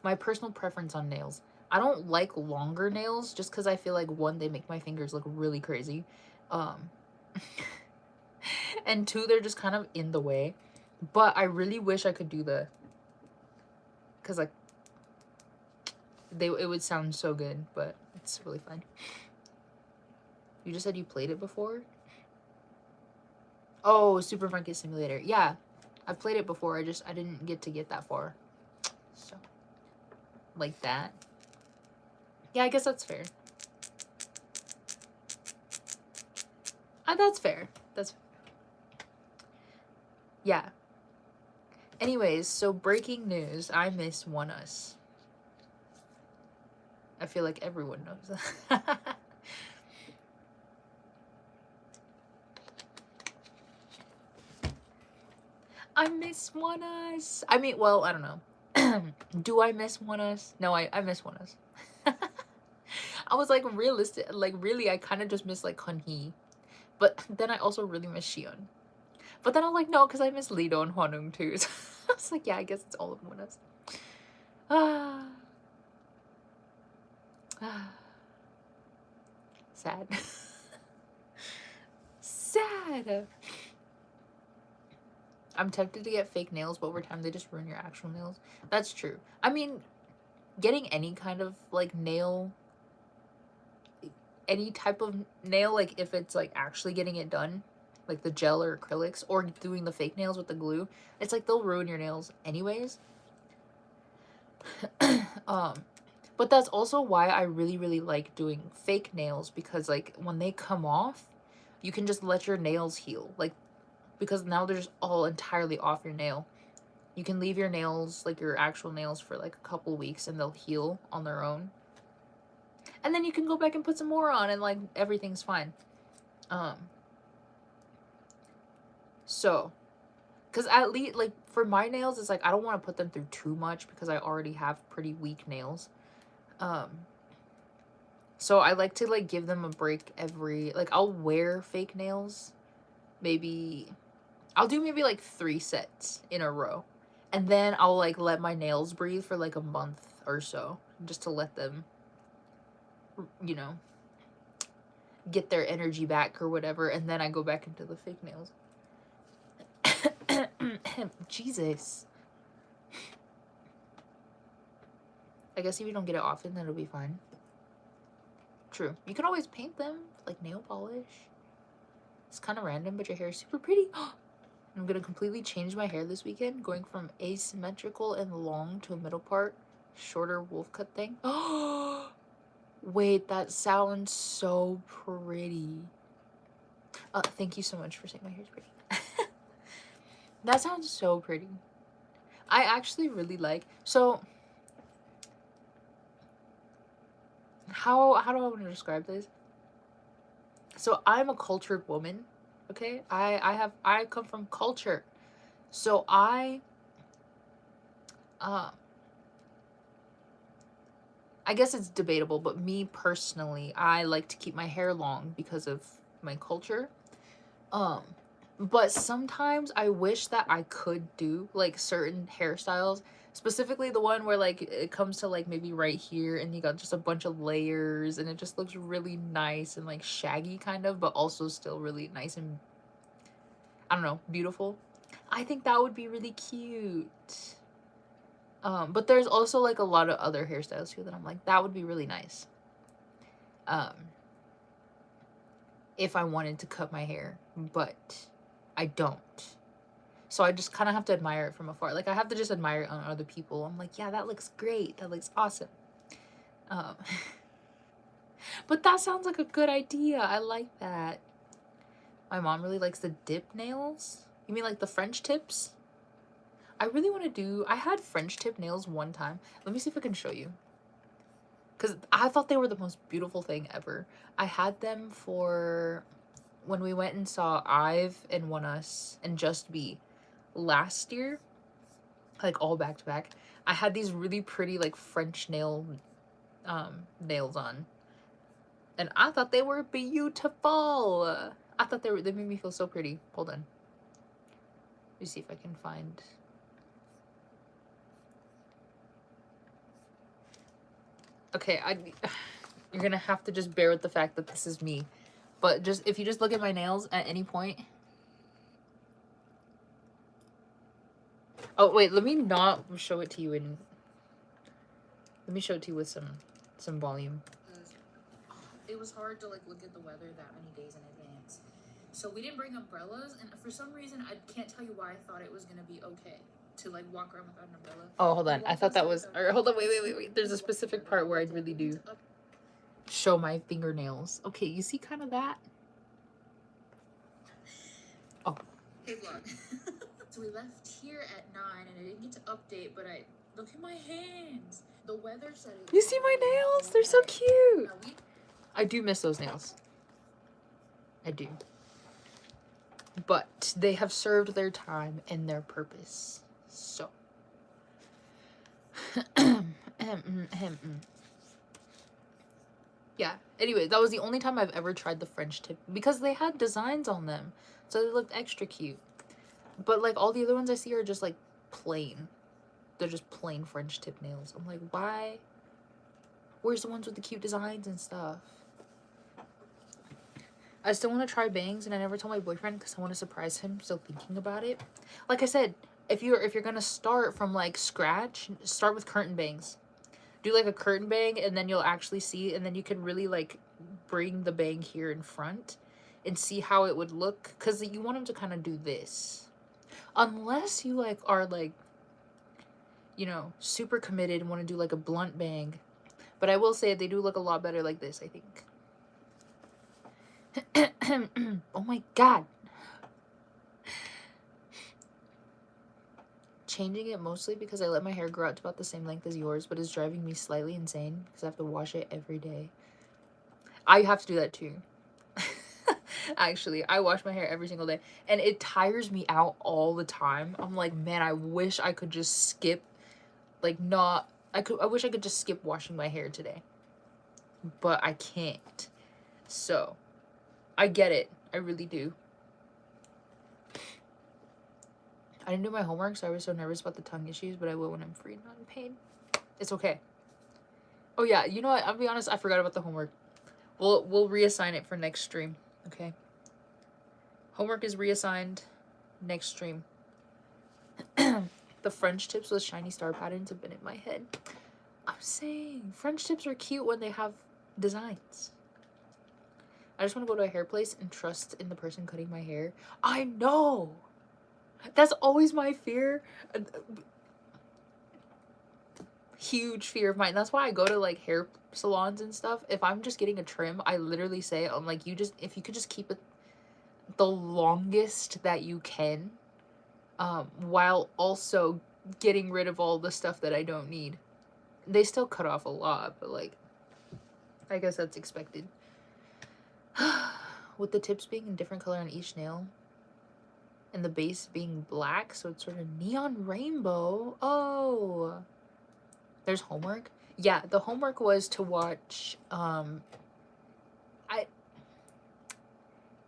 My personal preference on nails. I don't like longer nails just because I feel like, one, they make my fingers look really crazy. And two, they're just kind of in the way. But I really wish I could do because like it would sound so good, but it's really fun. You just said you played it before? Oh, Supermarket Simulator. Yeah, I've played it before. I didn't get to get that far. So, like that. Yeah, I guess that's fair. That's fair. Yeah. Anyways, so breaking news. I miss oneus. I feel like everyone knows that. I miss oneus. I mean, well, I don't know. Do I miss oneus? No, I miss oneus. I was like realistic, like really, I kind of just miss like Kunhee. But then I also really miss Shion. But then I'm like, no, because I miss Lido and Hwanung too. So I was like, yeah, I guess it's all of oneus. Ah. Ah. Sad. Sad. I'm tempted to get fake nails, but over time they just ruin your actual nails. That's true. I mean, getting any kind of like nail, any type of nail, like if it's like actually getting it done, like the gel or acrylics, or doing the fake nails with the glue, it's like they'll ruin your nails anyways. But that's also why I really, really like doing fake nails, because like when they come off, you can just let your nails heal. Like, because now they're just all entirely off your nail. You can leave your nails, like your actual nails, for like a couple weeks and they'll heal on their own. And then you can go back and put some more on and like everything's fine. So, because at least like for my nails, it's like I don't want to put them through too much because I already have pretty weak nails. So I like to like give them a break every, like I'll wear fake nails. Maybe I'll do maybe like 3 sets in a row. And then I'll like let my nails breathe for like a month or so, just to let them, you know, get their energy back or whatever. And then I go back into the fake nails. Jesus. I guess if you don't get it often, then it'll be fine. True. You can always paint them with like nail polish. It's kind of random, but your hair is super pretty. I'm gonna completely change my hair this weekend, going from asymmetrical and long to a middle part, shorter wolf cut thing. Oh, wait, that sounds so pretty. Thank you so much for saying my hair's pretty. That sounds so pretty. I actually really like, so how do I want to describe this? So I'm a cultured woman, okay? I come from culture. So I guess it's debatable, but me personally, I like to keep my hair long because of my culture. But sometimes I wish that I could do like certain hairstyles, specifically the one where like it comes to like maybe right here and you got just a bunch of layers and it just looks really nice and like shaggy kind of, but also still really nice and, I don't know, beautiful. I think that would be really cute. But there's also like a lot of other hairstyles too that I'm like, that would be really nice. If I wanted to cut my hair, but I don't. So I just kind of have to admire it from afar. Like I have to just admire it on other people. I'm like, yeah, that looks great. That looks awesome. But that sounds like a good idea. I like that. My mom really likes the dip nails. You mean like the French tips? I really want to do, I had French tip nails one time. Let me see if I can show you. Because I thought they were the most beautiful thing ever. I had them for when we went and saw Ive and oneus and Just Be last year, like all back to back. I had these really pretty like French nails on, and I thought they were beautiful. I thought they made me feel so pretty. Hold on, let me see if I can find. Okay, you're gonna have to just bear with the fact that this is me, but just if you just look at my nails at any point. Oh wait, let me not show it to you in. Let me show it to you with some volume. It was hard to like look at the weather that many days in advance, so we didn't bring umbrellas, and for some reason I can't tell you why I thought it was gonna be okay to like walk around without an umbrella. Oh, hold on, I thought that was. Or hold on, wait. There's a specific part where I really do show my fingernails. Okay, you see kind of that. Oh. Hey vlog. So we left here at 9 and I didn't get to update, but I look at my hands. The weather said it. You see my nails? They're so cute. I do miss those nails. I do. But they have served their time and their purpose. So. Yeah. Anyway, that was the only time I've ever tried the French tip because they had designs on them. So they looked extra cute. But like all the other ones I see are just like plain. They're just plain French tip nails. I'm like, why? Where's the ones with the cute designs and stuff? I still want to try bangs, and I never told my boyfriend because I want to surprise him. Still thinking about it. Like I said, if you're gonna start from like scratch, start with curtain bangs. Do like a curtain bang, and then you'll actually see, and then you can really like bring the bang here in front and see how it would look, because you want him to kind of do this, unless you like are like, you know, super committed and want to do like a blunt bang. But I will say they do look a lot better like this, I think. Oh my god. Changing it mostly because I let my hair grow out to about the same length as yours, but it's driving me slightly insane because I have to wash it every day. I have to do that too. Actually, I wash my hair every single day, and it tires me out all the time. I'm like, man, I wish I could just skip, like, I wish I could just skip washing my hair today, but I can't. So I get it, I really do. I didn't do my homework, so I was so nervous about the tongue issues, but I will when I'm free and not in pain. It's okay. Oh yeah, you know what, I'll be honest, I forgot about the homework. We'll reassign it for next stream, okay? Homework is reassigned next stream. The French tips with shiny star patterns have been in my head. I'm saying, French tips are cute when they have designs. I just want to go to a hair place and trust in the person cutting my hair. I know! That's always my fear. Huge fear of mine. That's why I go to like hair salons and stuff. If I'm just getting a trim, I literally say, I'm like, if you could just keep it the longest that you can, while also getting rid of all the stuff that I don't need. They still cut off a lot, but like, I guess that's expected. With the tips being a different color on each nail and the base being black, so it's sort of neon rainbow. Oh, there's homework. Yeah, the homework was to watch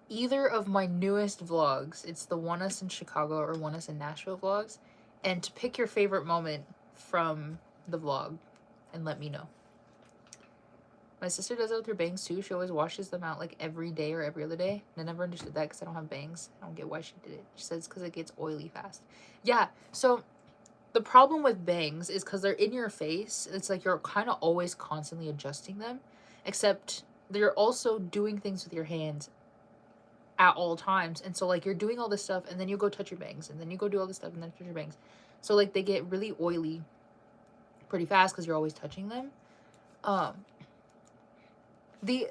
either of my newest vlogs. It's the oneus in Chicago or oneus in Nashville vlogs, and to pick your favorite moment from the vlog and let me know. My sister does it with her bangs too. She always washes them out like every day or every other day. And I never understood that because I don't have bangs. I don't get why she did it. She says because it gets oily fast. Yeah, so the problem with bangs is because they're in your face. It's like you're kind of always constantly adjusting them, except they're also doing things with your hands at all times. And so like you're doing all this stuff and then you go touch your bangs and then you go do all this stuff and then touch your bangs. So like they get really oily pretty fast because you're always touching them. The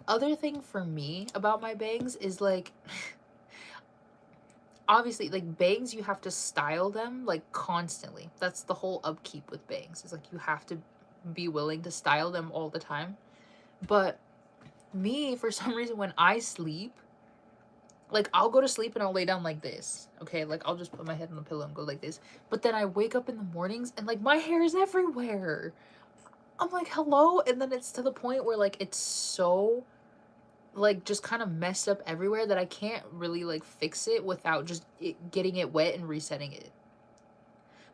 other thing for me about my bangs is like, obviously like bangs, you have to style them like constantly. That's the whole upkeep with bangs. It's like you have to be willing to style them all the time. But me, for some reason, when I sleep, like I'll go to sleep and I'll lay down like this, okay? Like I'll just put my head on the pillow and go like this. But then I wake up in the mornings and like my hair is everywhere. I'm like, hello? And then it's to the point where like it's so like just kind of messed up everywhere that I can't really like fix it without just getting it wet and resetting it.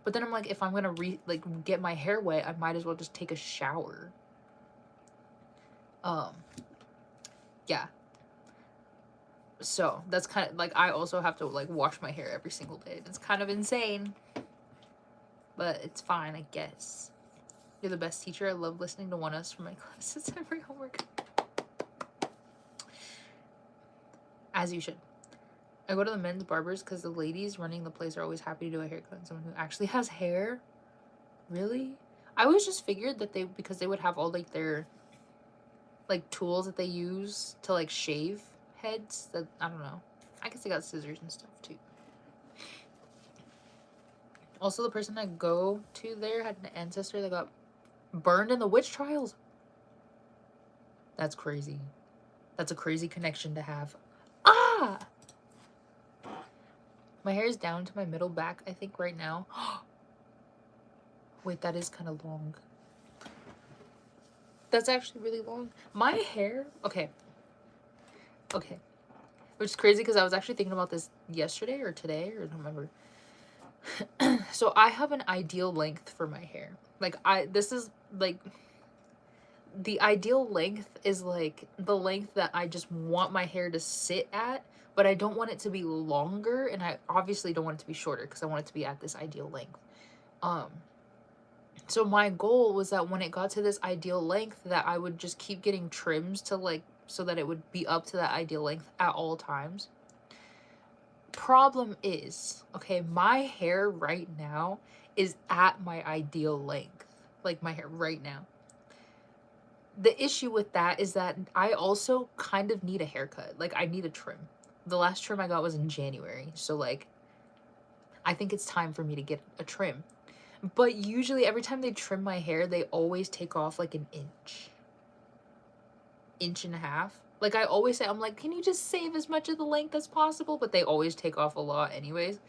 But then I'm like, if I'm gonna get my hair wet, I might as well just take a shower. Yeah. So that's kind of like, I also have to like wash my hair every single day. It's kind of insane, but it's fine, I guess. You're the best teacher. I love listening to oneus for my classes every homework. As you should. I go to the men's barbers because the ladies running the place are always happy to do a haircut on someone who actually has hair. Really? I always just figured that because they would have all like their like tools that they use to like shave heads, that I don't know. I guess they got scissors and stuff too. Also, the person I go to there had an ancestor that got burned in the witch trials. That's crazy. That's a crazy connection to have. Ah! My hair is down to my middle back, I think, right now. Wait, that is kind of long. That's actually really long. My hair, okay. Which is crazy because I was actually thinking about this yesterday or today, or I don't remember. So I have an ideal length for my hair. Like, this is like, the ideal length is like the length that I just want my hair to sit at, but I don't want it to be longer, and I obviously don't want it to be shorter because I want it to be at this ideal length. So my goal was that when it got to this ideal length, that I would just keep getting trims to like, so that it would be up to that ideal length at all times. Problem is, okay, my hair right now is at my ideal length. Like, my hair right now. The issue with that is that I also kind of need a haircut. Like, I need a trim. The last trim I got was in January. So, like, I think it's time for me to get a trim. But usually every time they trim my hair, they always take off like an inch and a half. Like, I always say, I'm like, can you just save as much of the length as possible? But they always take off a lot anyways.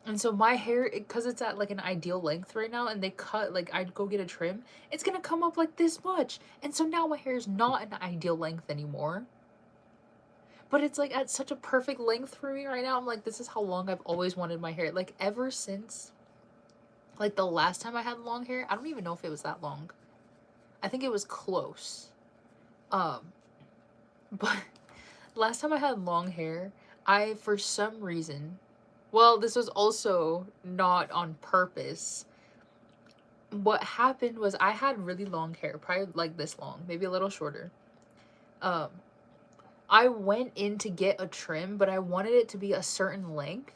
And so my hair, because it's at like an ideal length right now, and they cut, like, I'd go get a trim, it's gonna come up like this much. And so now my hair is not an ideal length anymore. But it's like at such a perfect length for me right now. I'm like, this is how long I've always wanted my hair. Like, ever since, like, the last time I had long hair, I don't even know if it was that long. I think it was close. But last time I had long hair, I, for some reason, well, this was also not on purpose. What happened was I had really long hair, probably like this long, maybe a little shorter. I went in to get a trim, but I wanted it to be a certain length.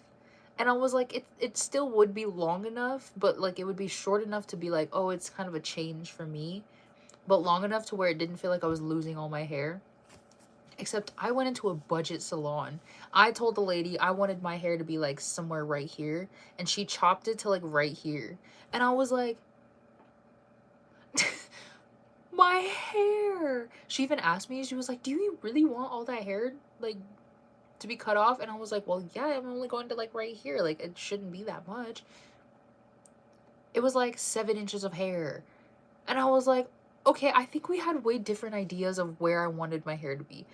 And I was like, it still would be long enough, but like it would be short enough to be like, oh, it's kind of a change for me, but long enough to where it didn't feel like I was losing all my hair. Except I went into a budget salon. I told the lady I wanted my hair to be like somewhere right here, and she chopped it to like right here. And I was like, my hair. She even asked me, she was like, do you really want all that hair like to be cut off? And I was like, well, yeah, I'm only going to like right here. Like, it shouldn't be that much. It was like 7 inches of hair. And I was like, okay, I think we had way different ideas of where I wanted my hair to be.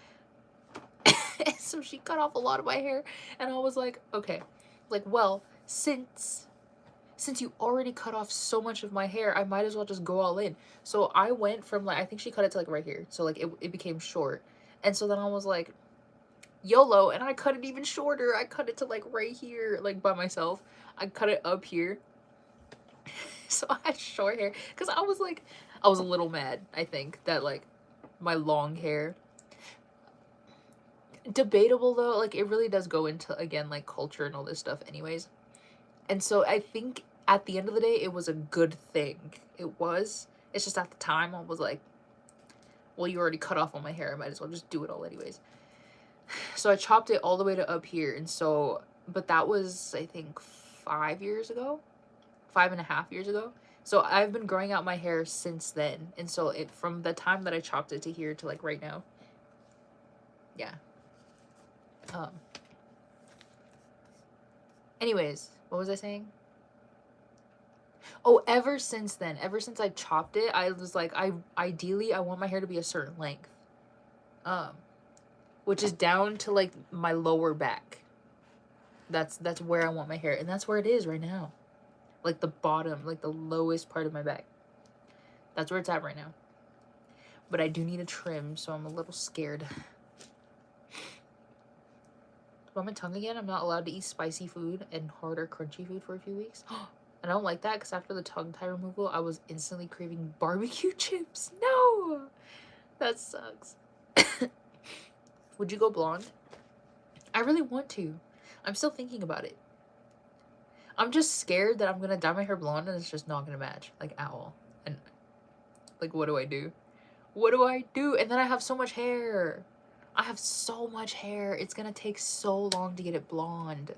So she cut off a lot of my hair, and I was like, okay, like, well, since you already cut off so much of my hair, I might as well just go all in. So I went from like, I think she cut it to like right here, so like it became short. And so then I was like, YOLO, and I cut it even shorter. I cut it to like right here, like by myself. I cut it up here. So I had short hair because I was like, I was a little mad, I think, that like my long hair. Debatable though, like it really does go into, again, like culture and all this stuff anyways. And so I think at the end of the day, it was a good thing. It was. It's just at the time I was like, well, you already cut off all my hair, I might as well just do it all anyways. So I chopped it all the way to up here. And so, but that was, I think, 5 years ago, 5.5 years ago. So I've been growing out my hair since then. And so it, from the time that I chopped it to here to like right now, yeah. Anyways, what was I saying? Oh, ever since then, ever since I chopped it, I was like, ideally I want my hair to be a certain length. Which is down to like my lower back. That's where I want my hair, and that's where it is right now. Like the bottom, like the lowest part of my back. That's where it's at right now. But I do need a trim, so I'm a little scared. On my tongue again, I'm not allowed to eat spicy food and hard or crunchy food for a few weeks. I don't like that because after the tongue tie removal, I was instantly craving barbecue chips. No! That sucks. Would you go blonde? I really want to. I'm still thinking about it. I'm just scared that I'm gonna dye my hair blonde and it's just not gonna match, like, at all. And, like, what do I do? What do I do? And then I have so much hair. I have so much hair. It's gonna take so long to get it blonde.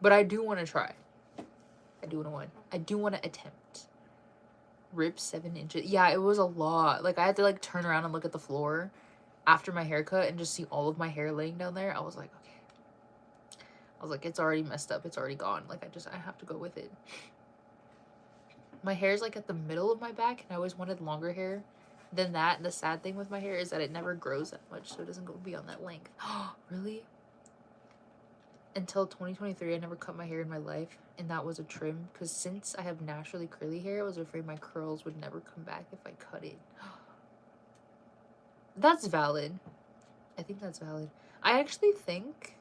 But I do want to try. I do want to attempt. Rip 7 inches. Yeah, it was a lot. Like, I had to like turn around and look at the floor after my haircut and just see all of my hair laying down there. I was like, okay. I was like, it's already messed up. It's already gone. Like, I have to go with it. My hair is like at the middle of my back, and I always wanted longer hair. Then that, the sad thing with my hair is that it never grows that much, so it doesn't go beyond that length. Really? Until 2023, I never cut my hair in my life, and that was a trim, because since I have naturally curly hair, I was afraid my curls would never come back if I cut it. That's valid. I think that's valid. I actually think,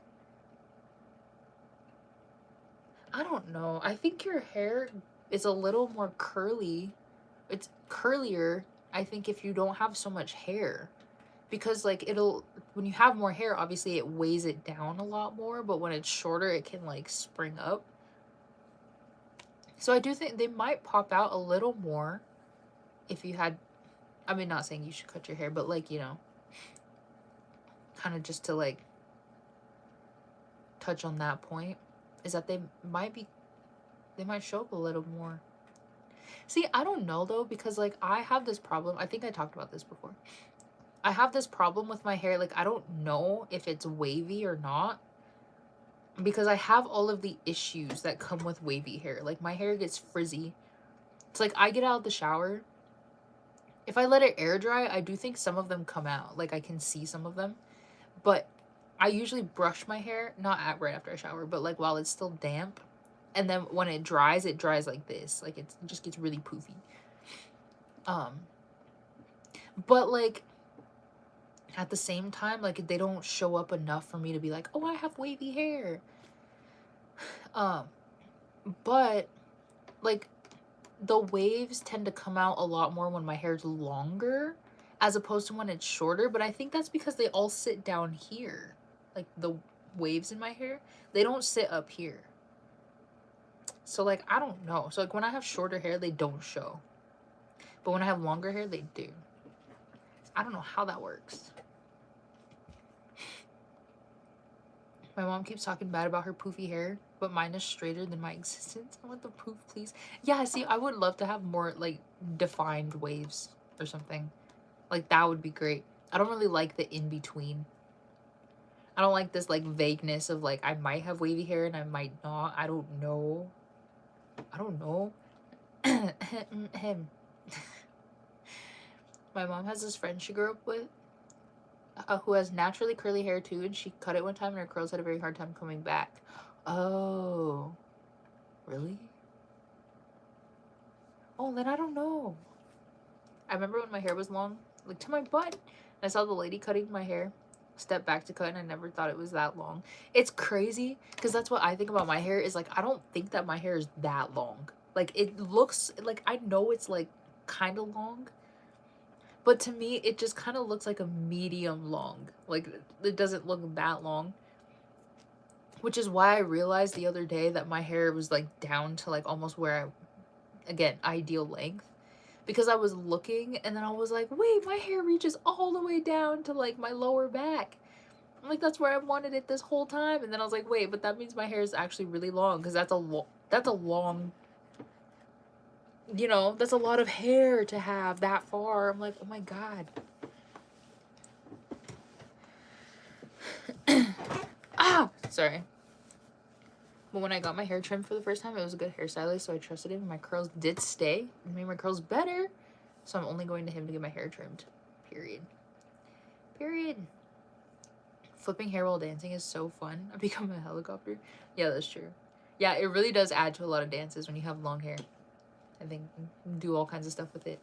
I don't know, I think your hair is a little more curly. It's curlier, I think, if you don't have so much hair. Because, like, when you have more hair, obviously it weighs it down a lot more, but when it's shorter, it can, like, spring up. So I do think they might pop out a little more if you had, I mean, not saying you should cut your hair, but, like, you know, kind of just to, like, touch on that point, is that they might show up a little more. See, I don't know, though, because, like, I have this problem. I think I talked about this before. I have this problem with my hair. Like, I don't know if it's wavy or not, because I have all of the issues that come with wavy hair. Like, my hair gets frizzy. It's like, I get out of the shower. If I let it air dry, I do think some of them come out. Like, I can see some of them. But I usually brush my hair, not right after I shower, but, like, while it's still damp. And then when it dries like this. Like, it just gets really poofy. But, like, at the same time, like, they don't show up enough for me to be like, oh, I have wavy hair. But, like, the waves tend to come out a lot more when my hair's longer as opposed to when it's shorter. But I think that's because they all sit down here. Like, the waves in my hair, they don't sit up here. So, like, I don't know. So, like, when I have shorter hair, they don't show. But when I have longer hair, they do. I don't know how that works. My mom keeps talking bad about her poofy hair, but mine is straighter than my existence. I want the poof, please. Yeah, see, I would love to have more, like, defined waves or something. Like, that would be great. I don't really like the in-between. I don't like this, like, vagueness of, like, I might have wavy hair and I might not. I don't know. I don't know. My mom has this friend she grew up with who has naturally curly hair too, and she cut it one time and her curls had a very hard time coming back. Oh, really? Oh, then I don't know. I remember when my hair was long, like to my butt, and I saw the lady cutting my hair, step back to cut, and I never thought it was that long. It's crazy, because that's what I think about my hair, is like, I don't think that my hair is that long. Like, it looks, like, I know it's, like, kind of long, but to me, it just kind of looks like a medium long. Like, it doesn't look that long. Which is why I realized the other day that my hair was, like, down to, like, almost where again, ideal length. Because I was looking, and then I was like, wait, my hair reaches all the way down to, like, my lower back. I'm like, that's where I wanted it this whole time. And then I was like, wait, but that means my hair is actually really long, because that's a long, you know, that's a lot of hair to have that far. I'm like, oh my god. Sorry. But when I got my hair trimmed for the first time, it was a good hairstylist, so I trusted him. My curls did stay. It made my curls better. So I'm only going to him to get my hair trimmed. Period. Flipping hair while dancing is so fun. I become a helicopter. Yeah, that's true. Yeah, it really does add to a lot of dances when you have long hair. I think you can do all kinds of stuff with it.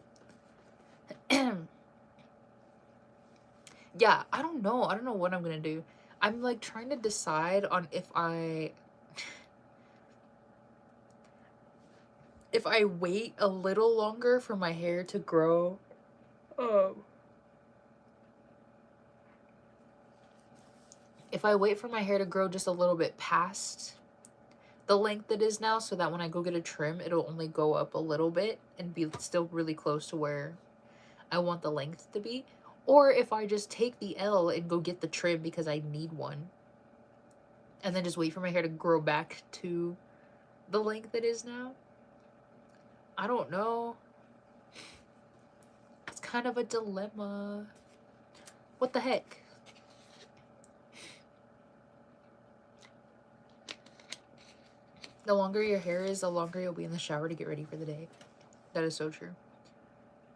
Yeah, I don't know. I don't know what I'm gonna do. I'm, like, trying to decide on if I wait a little longer for my hair to grow. If I wait for my hair to grow just a little bit past the length it is now, so that when I go get a trim, it'll only go up a little bit and be still really close to where I want the length to be. Or if I just take the L and go get the trim because I need one, and then just wait for my hair to grow back to the length it is now. I don't know. It's kind of a dilemma. What the heck? The longer your hair is, the longer you'll be in the shower to get ready for the day. That is so true.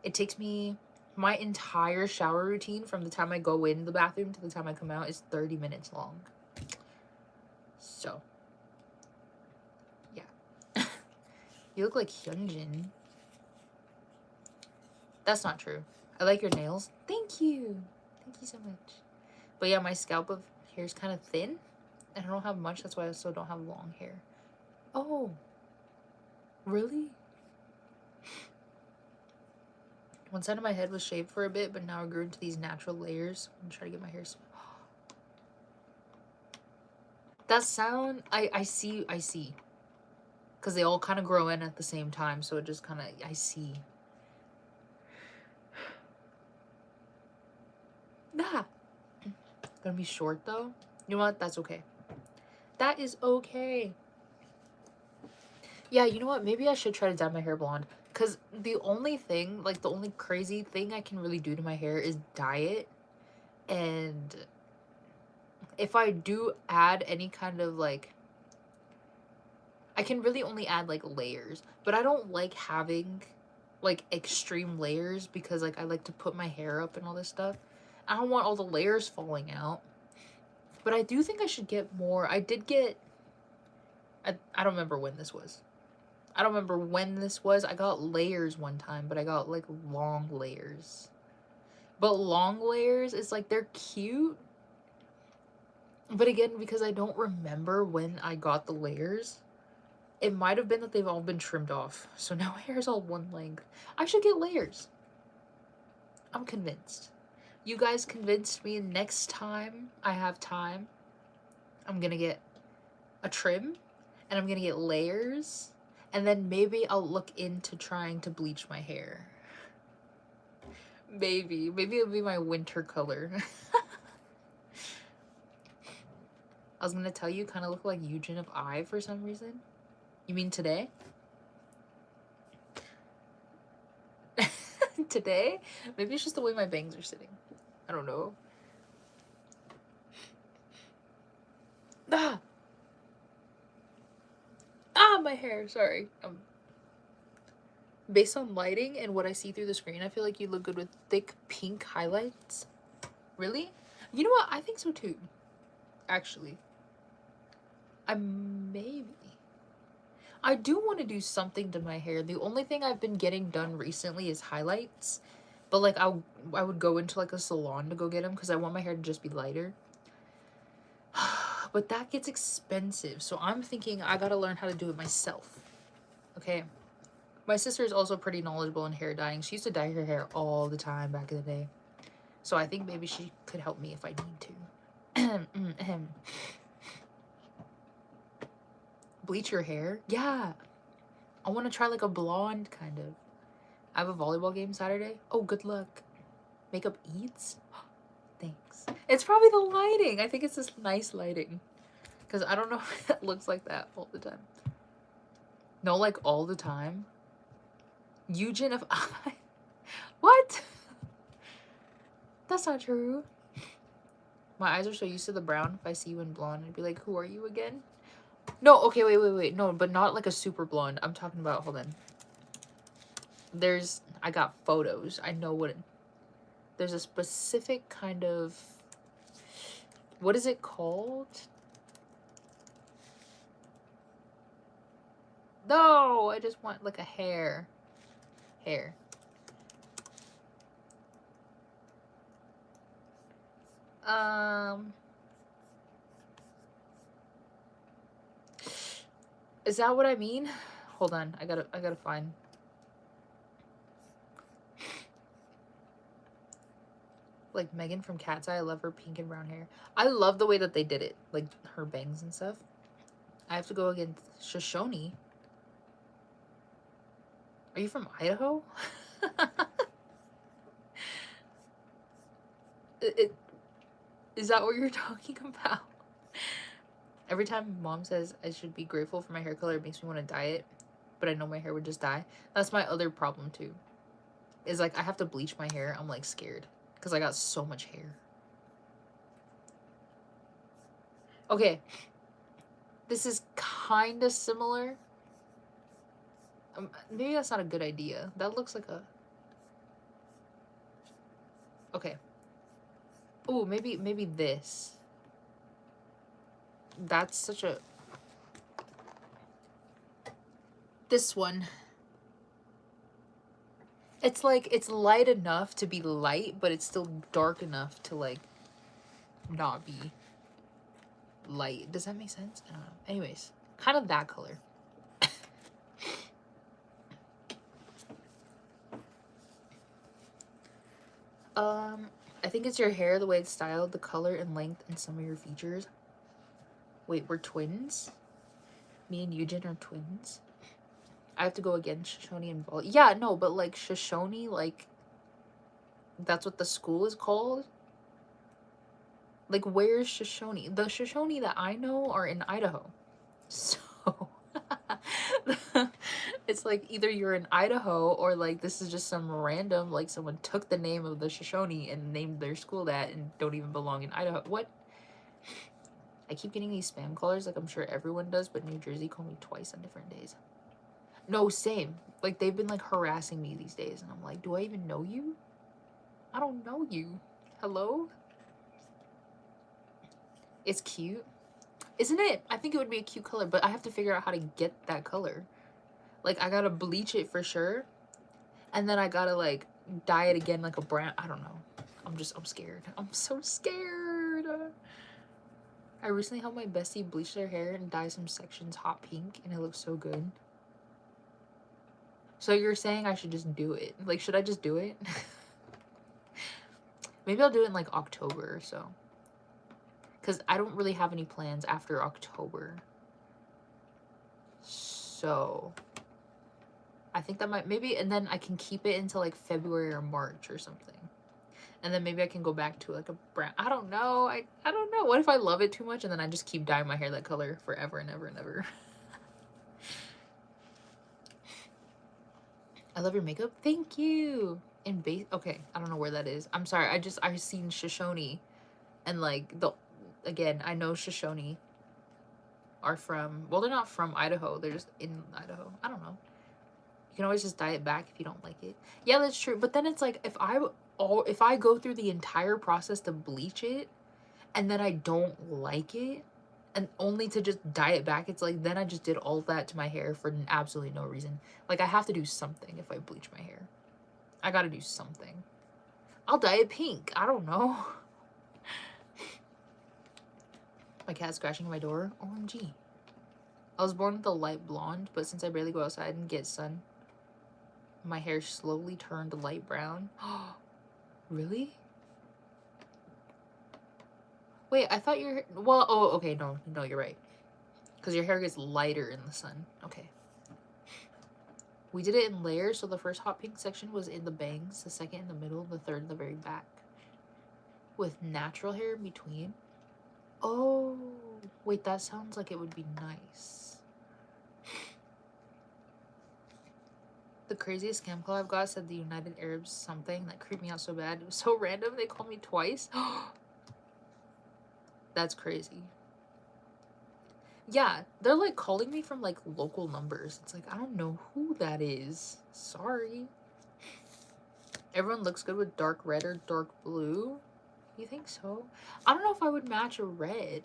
It takes me My entire shower routine from the time I go in the bathroom to the time I come out is 30 minutes long. So, yeah. You look like Hyunjin. That's not true. I like your nails. Thank you. Thank you so much. But yeah, my scalp of hair is kind of thin. And I don't have much. That's why I also don't have long hair. Oh. Really? One side of my head was shaved for a bit, but now I grew into these natural layers. I'm gonna try to get my hair. That sound, I see. Because they all kind of grow in at the same time, so it just kind of, I see. Nah. Gonna be short though. You know what? That's okay. That is okay. Yeah, you know what? Maybe I should try to dye my hair blonde. Because the only thing, like the only crazy thing I can really do to my hair is dye it. And if I do add any kind of like, I can really only add like layers. But I don't like having like extreme layers because like I like to put my hair up and all this stuff. I don't want all the layers falling out. But I do think I should get more. I did get, I don't remember when this was. I don't remember when this was. I got layers one time, but I got like long layers. But long layers is like, they're cute. But again, because I don't remember when I got the layers, it might have been that they've all been trimmed off. So now my hair is all one length. I should get layers. I'm convinced. You guys convinced me. Next time I have time, I'm gonna get a trim and I'm gonna get layers. And then maybe I'll look into trying to bleach my hair. Maybe it'll be my winter color. I was gonna tell you, kind of look like Eugen of I for some reason. You mean today? Today? Maybe it's just the way my bangs are sitting. I don't know. My hair. Sorry. Based on lighting and what I see through the screen, I feel like you look good with thick pink highlights. Really? You know what? I think so too. Actually. I do want to do something to my hair. The only thing I've been getting done recently is highlights. But like I would go into like a salon to go get them because I want my hair to just be lighter. But that gets expensive. So I'm thinking I gotta learn how to do it myself. Okay. My sister is also pretty knowledgeable in hair dyeing. She used to dye her hair all the time back in the day. So I think maybe she could help me if I need to. Bleach your hair? Yeah. I want to try like a blonde kind of. I have a volleyball game Saturday. Oh, good luck. Makeup eats? Thanks. It's probably the lighting. I think it's this nice lighting. Because I don't know if it looks like that all the time. No, like all the time. Eugen of I. What? That's not true. My eyes are so used to the brown. If I see you in blonde, I'd be like, who are you again? No, okay, wait. No, but not like a super blonde. I'm talking about, hold on. I got photos. I know what there's a specific kind of, what is it called? No, I just want like a hair. Is that what I mean? Hold on, I gotta find. Like Megan from Cat's Eye, I love her pink and brown hair. I love the way that they did it, like her bangs and stuff. I have to go against Shoshone. Are you from Idaho? Is that what you're talking about? Every time mom says I should be grateful for my hair color, it makes me want to dye it. But I know my hair would just die. That's my other problem too. Is like I have to bleach my hair. I'm like scared. Because I got so much hair. Okay. This is kind of similar. Maybe that's not a good idea. That looks like a... Okay. Oh, maybe this. That's such a... This one. It's like, it's light enough to be light, but it's still dark enough to like not be light. Does that make sense? I don't know. Anyways, kind of that color. I think it's your hair, the way it's styled, the color and length, and some of your features. Wait, we're twins? Me and Eugen are twins? I have to go again, Shoshone and Bali. Yeah, no, but like Shoshone, like, that's what the school is called? Like, where's Shoshone? The Shoshone that I know are in Idaho. So, it's like either you're in Idaho or like this is just some random, like someone took the name of the Shoshone and named their school that and don't even belong in Idaho. What? I keep getting these spam callers, like I'm sure everyone does, but New Jersey called me twice on different days. No, same. Like, they've been like harassing me these days and I'm like, do I even know you? I don't know you. Hello? It's cute. Isn't it? I think it would be a cute color, but I have to figure out how to get that color. Like, I gotta bleach it for sure. And then I gotta, like, dye it again like a brown. I don't know. I'm scared. I'm so scared. I recently helped my bestie bleach their hair and dye some sections hot pink, and it looks so good. So you're saying I should just do it? Like, should I just do it? Maybe I'll do it in, like, October or so. Because I don't really have any plans after October. So I think that might, maybe, and then I can keep it until like February or March or something. And then maybe I can go back to like a brown. I don't know. I don't know. What if I love it too much and then I just keep dyeing my hair that color forever and ever and ever? I love your makeup. Thank you. In base. Okay. I don't know where that is. I'm sorry. I've seen Shoshone and like again, I know Shoshone are from, well, they're not from Idaho. They're just in Idaho. I don't know. You can always just dye it back if you don't like it. Yeah, that's true. But then it's like, if I go through the entire process to bleach it and then I don't like it and only to just dye it back, it's like, then I just did all that to my hair for absolutely no reason. Like, I have to do something if I bleach my hair. I gotta do something. I'll dye it pink. I don't know. My cat's scratching my door. OMG. I was born with a light blonde, but since I barely go outside and get sun, my hair slowly turned light brown. Really? Wait, I thought your... Well, oh, okay, no, you're right. Because your hair gets lighter in the sun. Okay. We did it in layers, so the first hot pink section was in the bangs, the second in the middle, the third in the very back. With natural hair in between. Oh, wait, that sounds like it would be nice. The craziest scam call I've got said the United Arabs something that creeped me out so bad. It was so random. They called me twice. That's crazy. Yeah, they're like calling me from like local numbers. It's like, I don't know who that is. Sorry. Everyone looks good with dark red or dark blue. You think so? I don't know if I would match a red.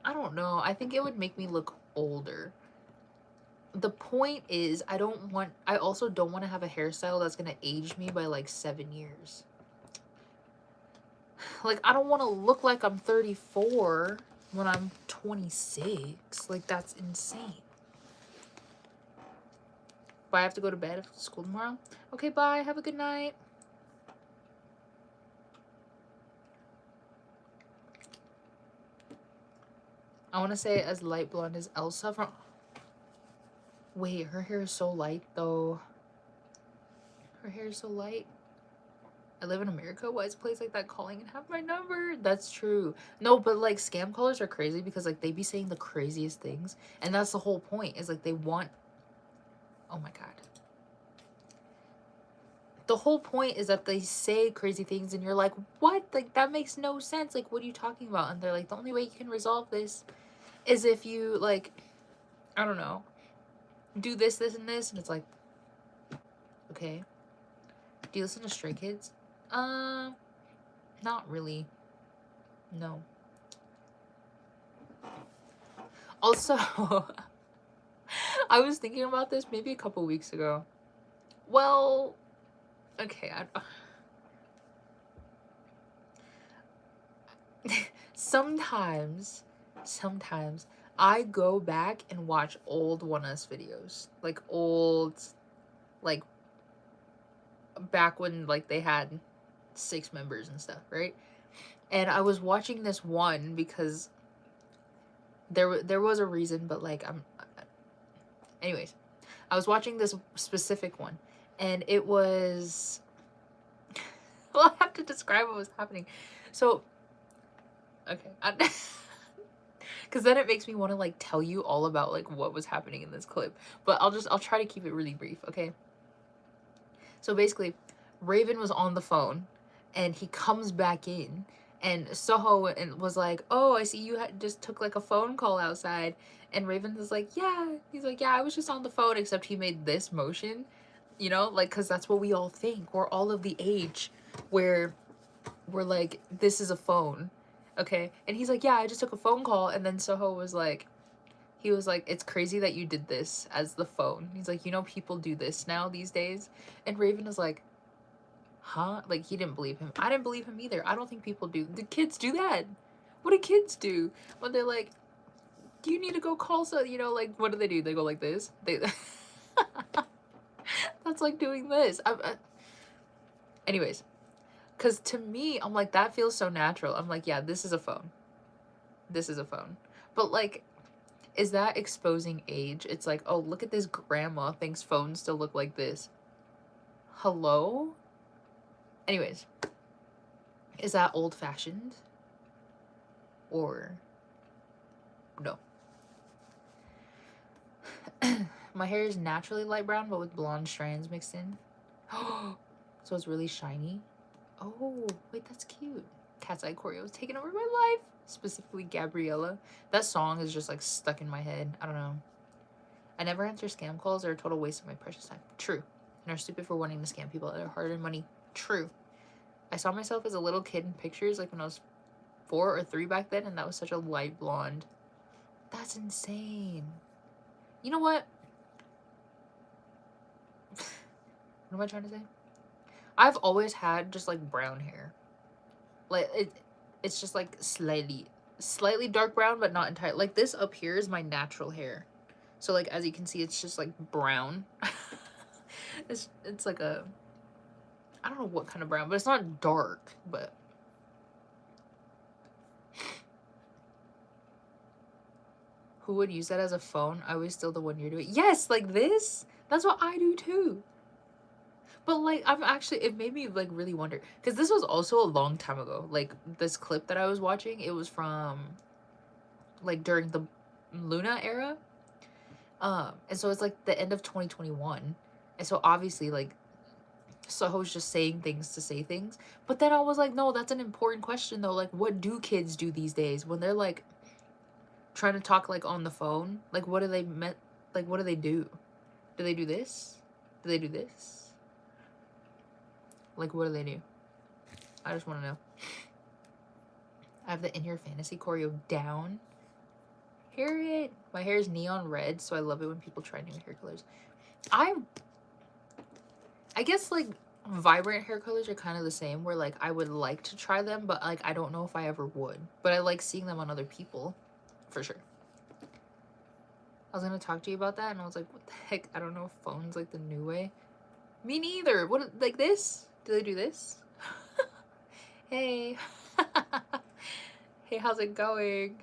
I don't know. I think it would make me look older. The point is, I also don't want to have a hairstyle that's going to age me by like 7 years. Like, I don't want to look like I'm 34 when I'm 26. Like, that's insane. But I have to go to bed after school tomorrow. Okay, bye. Have a good night. I want to say as light blonde as Elsa from... Wait, her hair is so light, though. Her hair is so light. I live in America. Why is a place like that calling and have my number? That's true. No, but like scam callers are crazy because like they be saying the craziest things. And that's the whole point, is like they want... Oh my god. The whole point is that they say crazy things and you're like, what? Like, that makes no sense. Like, what are you talking about? And they're like, the only way you can resolve this is if you, like, I don't know, do this, this, and this. And it's like, okay? Do you listen to Stray Kids? Not really. No. Also, I was thinking about this maybe a couple weeks ago. Well, okay, sometimes I go back and watch old oneus videos. Like old, like back when like they had 6 members and stuff, right? And I was watching this one because there was a reason, but like anyways, I was watching this specific one, and it was well, I have to describe what was happening. So, okay, because then it makes me want to like tell you all about like what was happening in this clip, but I'll try to keep it really brief, okay? So basically, Raven was on the phone, and he comes back in, and Seoho was like, "Oh, I see you just took like a phone call outside." And Raven was like, "Yeah." He's like, "Yeah, I was just on the phone," except he made this motion, you know, like, because that's what we all think. We're all of the age where we're like, this is a phone, okay? And he's like, "Yeah, I just took a phone call." And then Seoho was like, "It's crazy that you did this as the phone." He's like, "You know, people do this now these days." And Raven was like, huh? Like, he didn't believe him. I didn't believe him either. I don't think people do. The kids do that. What do kids do when they're like, do you need to go call so, you know, like, what do? They go like this. That's like doing this. Anyways, because to me, I'm like, that feels so natural. I'm like, yeah, this is a phone. This is a phone. But like, is that exposing age? It's like, oh, look at this grandma thinks phones still look like this. Hello? Anyways, is that old-fashioned? Or no? My hair is naturally light brown, but with blonde strands mixed in. So it's really shiny. Oh, wait, that's cute. Cat's Eye Choreo is taking over my life. Specifically, Gabriella. That song is just like stuck in my head. I don't know. I never answer scam calls. They're a total waste of my precious time. True. And are stupid for wanting to scam people out of their hard-earned money. True. I saw myself as a little kid in pictures, like when I was 4 or 3 back then, and that was such a light blonde. That's insane. You know what? What am I trying to say? I've always had just like brown hair. Like it's just like slightly dark brown, but not entirely. Like this up here is my natural hair. So like as you can see, it's just like brown. it's like a, I don't know what kind of brown, but it's not dark, but who would use that as a phone? I was still the one you're doing. Yes, like this. That's what I do too. But like, I'm actually, it made me like really wonder, because this was also a long time ago. Like this clip that I was watching, it was from like during the Luna era. And so it's like the end of 2021. And so obviously like Soho's just saying things to say things. But then I was like, no, that's an important question though. Like, what do kids do these days when they're like trying to talk like on the phone? Like, what do they like, what do they do? Do they do this? Do they do this? Like, what do they do? I just want to know. I have the In Your Fantasy choreo down. Hear it. My hair is neon red, so I love it when people try new hair colors. I guess, like, vibrant hair colors are kind of the same, where, like, I would like to try them, but, like, I don't know if I ever would. But I like seeing them on other people, for sure. I was gonna talk to you about that, and I was like, what the heck? I don't know if phone's, like, the new way. Me neither. What, like this? Do they do this? Hey. Hey, how's it going?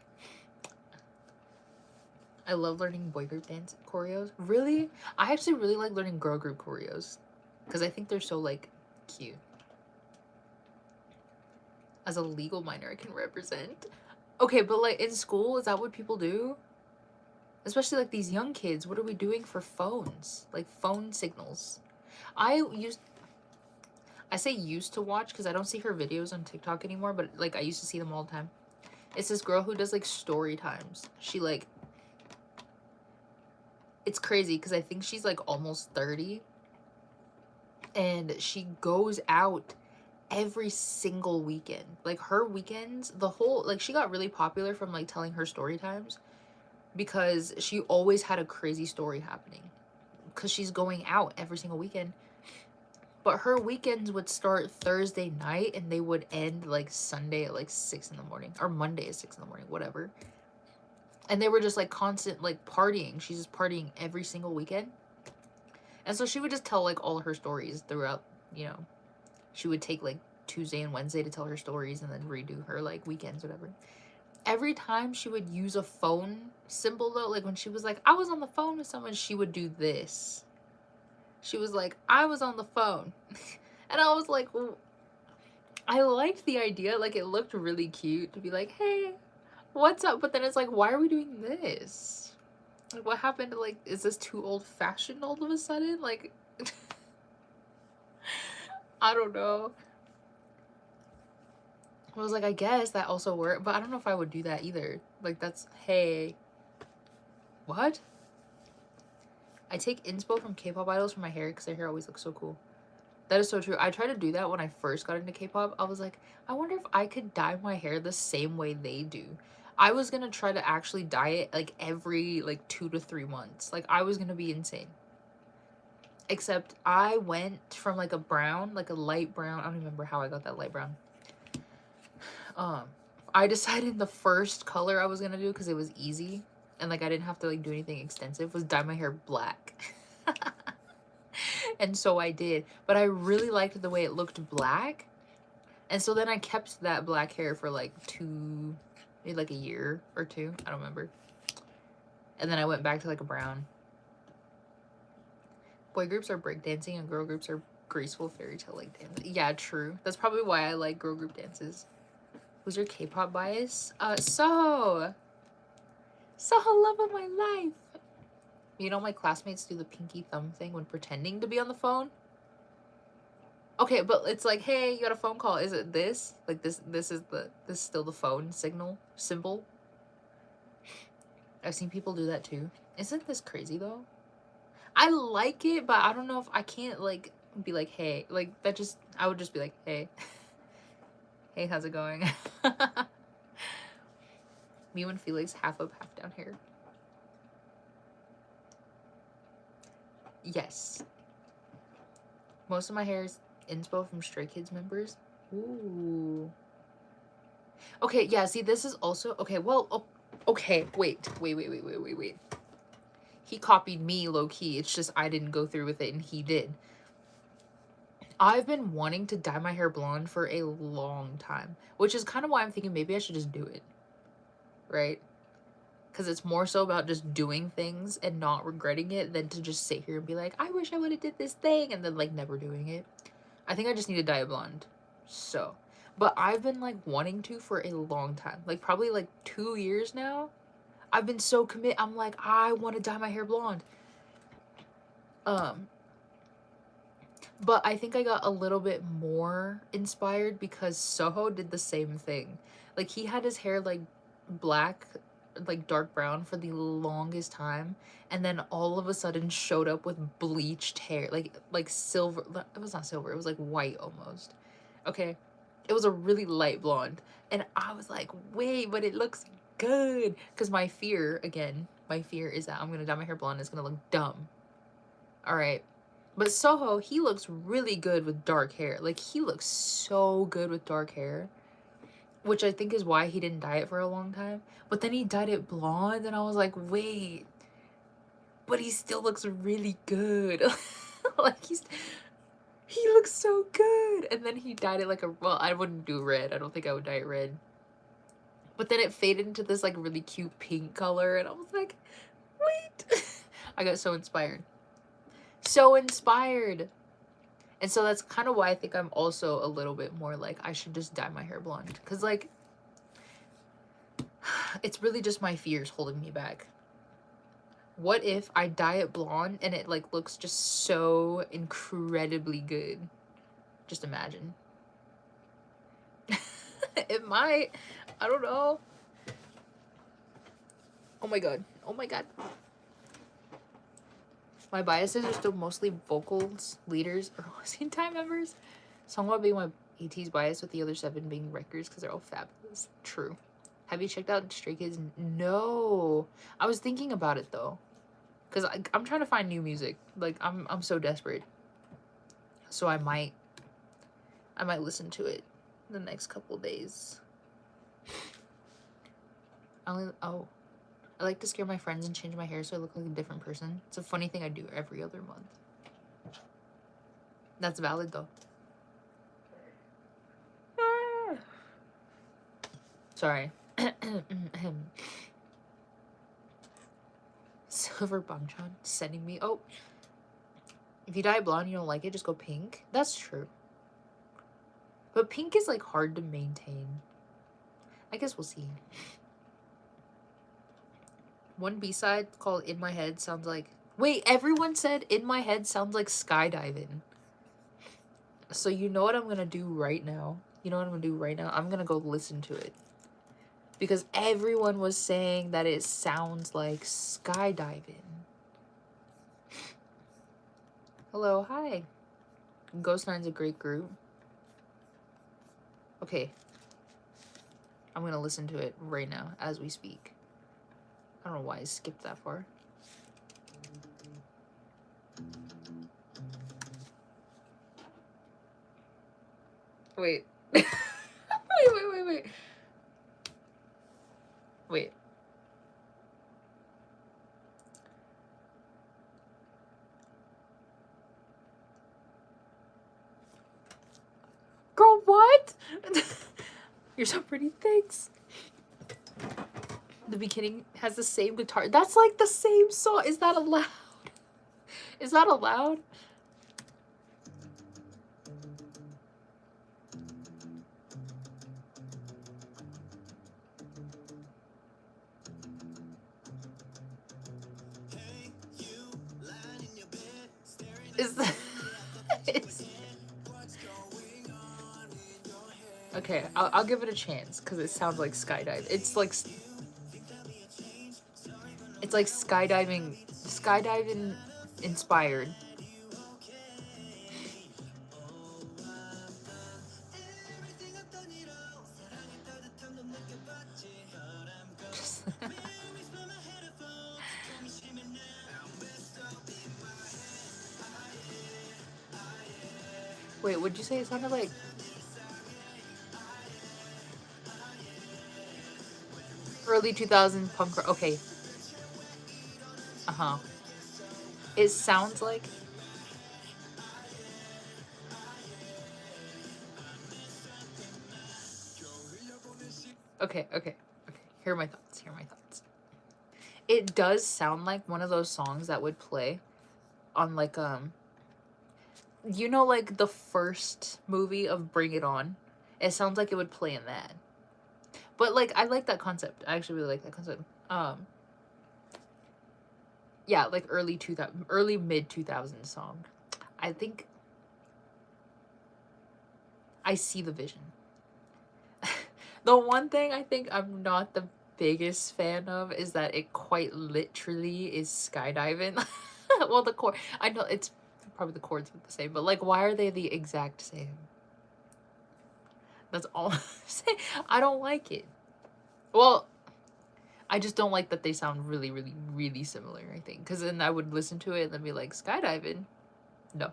I love learning boy group dance choreos. Really? I actually really like learning girl group choreos because I think they're so, like, cute. As a legal minor, I can represent. Okay, but, like, in school, is that what people do? Especially, like, these young kids. What are we doing for phones? Like, phone signals. I say used to watch because I don't see her videos on TikTok anymore, but like I used to see them all the time. It's this girl who does like story times. She like, it's crazy because I think she's like almost 30. And she goes out every single weekend. Like her weekends, the whole, like she got really popular from like telling her story times because she always had a crazy story happening because she's going out every single weekend. But her weekends would start Thursday night and they would end like Sunday at like 6 in the morning or Monday at 6 in the morning, whatever. And they were just like constant like partying. She's just partying every single weekend. And so she would just tell like all her stories throughout, you know, she would take like Tuesday and Wednesday to tell her stories and then redo her like weekends, whatever. Every time she would use a phone symbol though, like when she was like, I was on the phone with someone, she would do this. She was like, I was on the phone. And I was like, well, I liked the idea. Like, it looked really cute to be like, hey, what's up? But then it's like, why are we doing this? Like, what happened to, like, is this too old-fashioned all of a sudden? Like, I don't know. I was like, I guess that also worked. But I don't know if I would do that either. Like, that's, hey. What? I take inspo from K-pop idols for my hair because their hair always looks so cool. That is so true. I tried to do that when I first got into K-pop. I was like, I wonder if I could dye my hair the same way they do. I was gonna try to actually dye it like every like 2 to 3 months. Like I was gonna be insane. Except I went from like a brown, like a light brown. I don't remember how I got that light brown. I decided the first color I was gonna do because it was easy and like I didn't have to like do anything extensive was dye my hair black. And so I did, but I really liked the way it looked black. And so then I kept that black hair for like maybe like a year or 2. I don't remember. And then I went back to like a brown. Boy groups are breakdancing and girl groups are graceful fairy tale like dancing. Yeah, true. That's probably why I like girl group dances. Who's your K-pop bias? Soho, love of my life. You know my classmates do the pinky thumb thing when pretending to be on the phone? Okay, but it's like, hey, you got a phone call. Is it this? Like this is still the phone symbol? I've seen people do that too. Isn't this crazy though? I like it, but I don't know if I can't like be like, hey, like that just, I would just be like, hey. Hey, how's it going? Me and Felix half up, half down hair. Yes. Most of my hair is inspo from Stray Kids members. Ooh. Okay, yeah, see, this is also, okay, well, oh, okay, wait. He copied me low-key. It's just I didn't go through with it and he did. I've been wanting to dye my hair blonde for a long time, which is kind of why I'm thinking maybe I should just do it, right? Because it's more so about just doing things and not regretting it than to just sit here and be like, I wish I would have did this thing, and then like never doing it. I think I just need to dye it blonde. So, but I've been like wanting to for a long time, like probably like 2 years now. I've been so committed. I'm like, I want to dye my hair blonde. But I think I got a little bit more inspired because Soho did the same thing. Like he had his hair like black, like dark brown for the longest time, and then all of a sudden showed up with bleached hair, like silver. It was not silver, it was like white almost. Okay, it was a really light blonde, and I was like, wait, but it looks good. Because my fear is that I'm gonna dye my hair blonde, it's gonna look dumb. All right. But Soho, he looks really good with dark hair. Like, he looks so good with dark hair. Which I think is why he didn't dye it for a long time. But then he dyed it blonde, and I was like, wait. But he still looks really good. Like, he looks so good. And then he dyed it like a, well, I wouldn't do red. I don't think I would dye it red. But then it faded into this, like, really cute pink color. And I was like, wait. I got so inspired. So inspired. And so that's kind of why I think I'm also a little bit more like I should just dye my hair blonde, because like it's really just my fears holding me back. What if I dye it blonde and it like looks just so incredibly good? Just imagine. It might. I don't know. Oh my god. My biases are still mostly vocals, leaders, or scene time members. Songhwa being my AT's bias, with the other 7 being records because they're all fabulous. True. Have you checked out Stray Kids? No. I was thinking about it though, because I'm trying to find new music. Like I'm so desperate. So I might listen to it the next couple days. I like to scare my friends and change my hair so I look like a different person. It's a funny thing I do every other month. That's valid though. Sorry. Silver Bangchan sending me. Oh, if you dye blonde, you don't like it, just go pink. That's true. But pink is like hard to maintain. I guess we'll see. One B-side called In My Head sounds like... Wait, everyone said In My Head sounds like skydiving. So you know what I'm gonna do right now? You know what I'm gonna do right now? I'm gonna go listen to it. Because everyone was saying that it sounds like skydiving. Hello, hi. Ghost Nine's a great group. Okay. I'm gonna listen to it right now as we speak. I don't know why I skipped that far. Wait. Wait. Wait. Girl, what? You're so pretty, thanks. The beginning has the same guitar. That's like the same song. Is that allowed? Is that allowed? Is that... Okay, I'll give it a chance because it sounds like skydive. It's like skydiving inspired. Wait, would you say it sounded like... early 2000 punk rock? Okay. Uh-huh. It sounds like... Okay. Here are my thoughts. It does sound like one of those songs that would play on like you know, like the first movie of Bring It On. It sounds like it would play in that. But like I like that concept. I actually really like that concept. Yeah, like early mid 2000s song. I think I see the vision. The one thing I think I'm not the biggest fan of is that it quite literally is skydiving. Well, the chord, I know it's probably the chords are the same, but like, why are they the exact same? That's all I'm saying. I don't like it. Well, I just don't like that they sound really, really, really similar, I think. Because then I would listen to it and then be like, skydiving? No.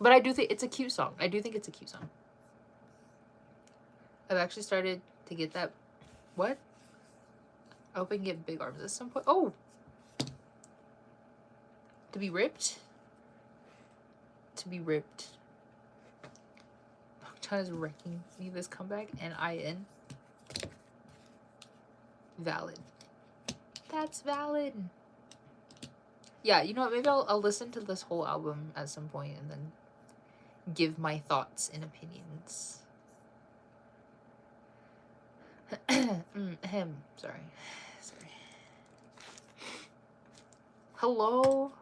But I do think it's a cute song. I've actually started to get that... What? I hope I can get big arms at some point. Oh! To be ripped? China's wrecking me this comeback. N-I-N. Valid. That's valid. Yeah, you know what? Maybe I'll listen to this whole album at some point and then give my thoughts and opinions. Sorry. Hello?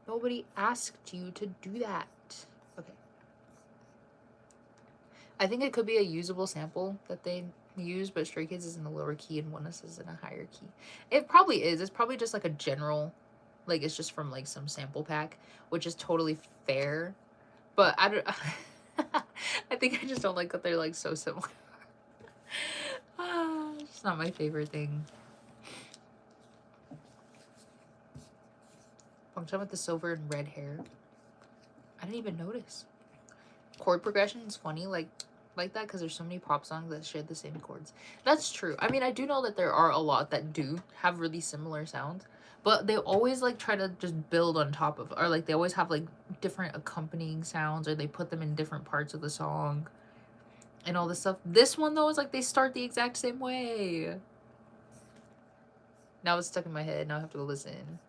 Nobody asked you to do that. Okay. I think it could be a usable sample that they use, but Stray Kids is in a lower key and oneus is in a higher key. It probably is. It's probably just like a general Like, it's just from, like, some sample pack, which is totally fair. But I don't... I think I just don't like that they're, like, so similar. It's not my favorite thing. I'm talking about the silver and red hair. I didn't even notice. Chord progression is funny, like that, because there's so many pop songs that share the same chords. That's true. I mean, I do know that there are a lot that do have really similar sounds, but they always, like, try to just build on top of, or, like, they always have, like, different accompanying sounds, or they put them in different parts of the song and all this stuff. This one, though, is like they start the exact same way. Now it's stuck in my head. Now I have to go listen.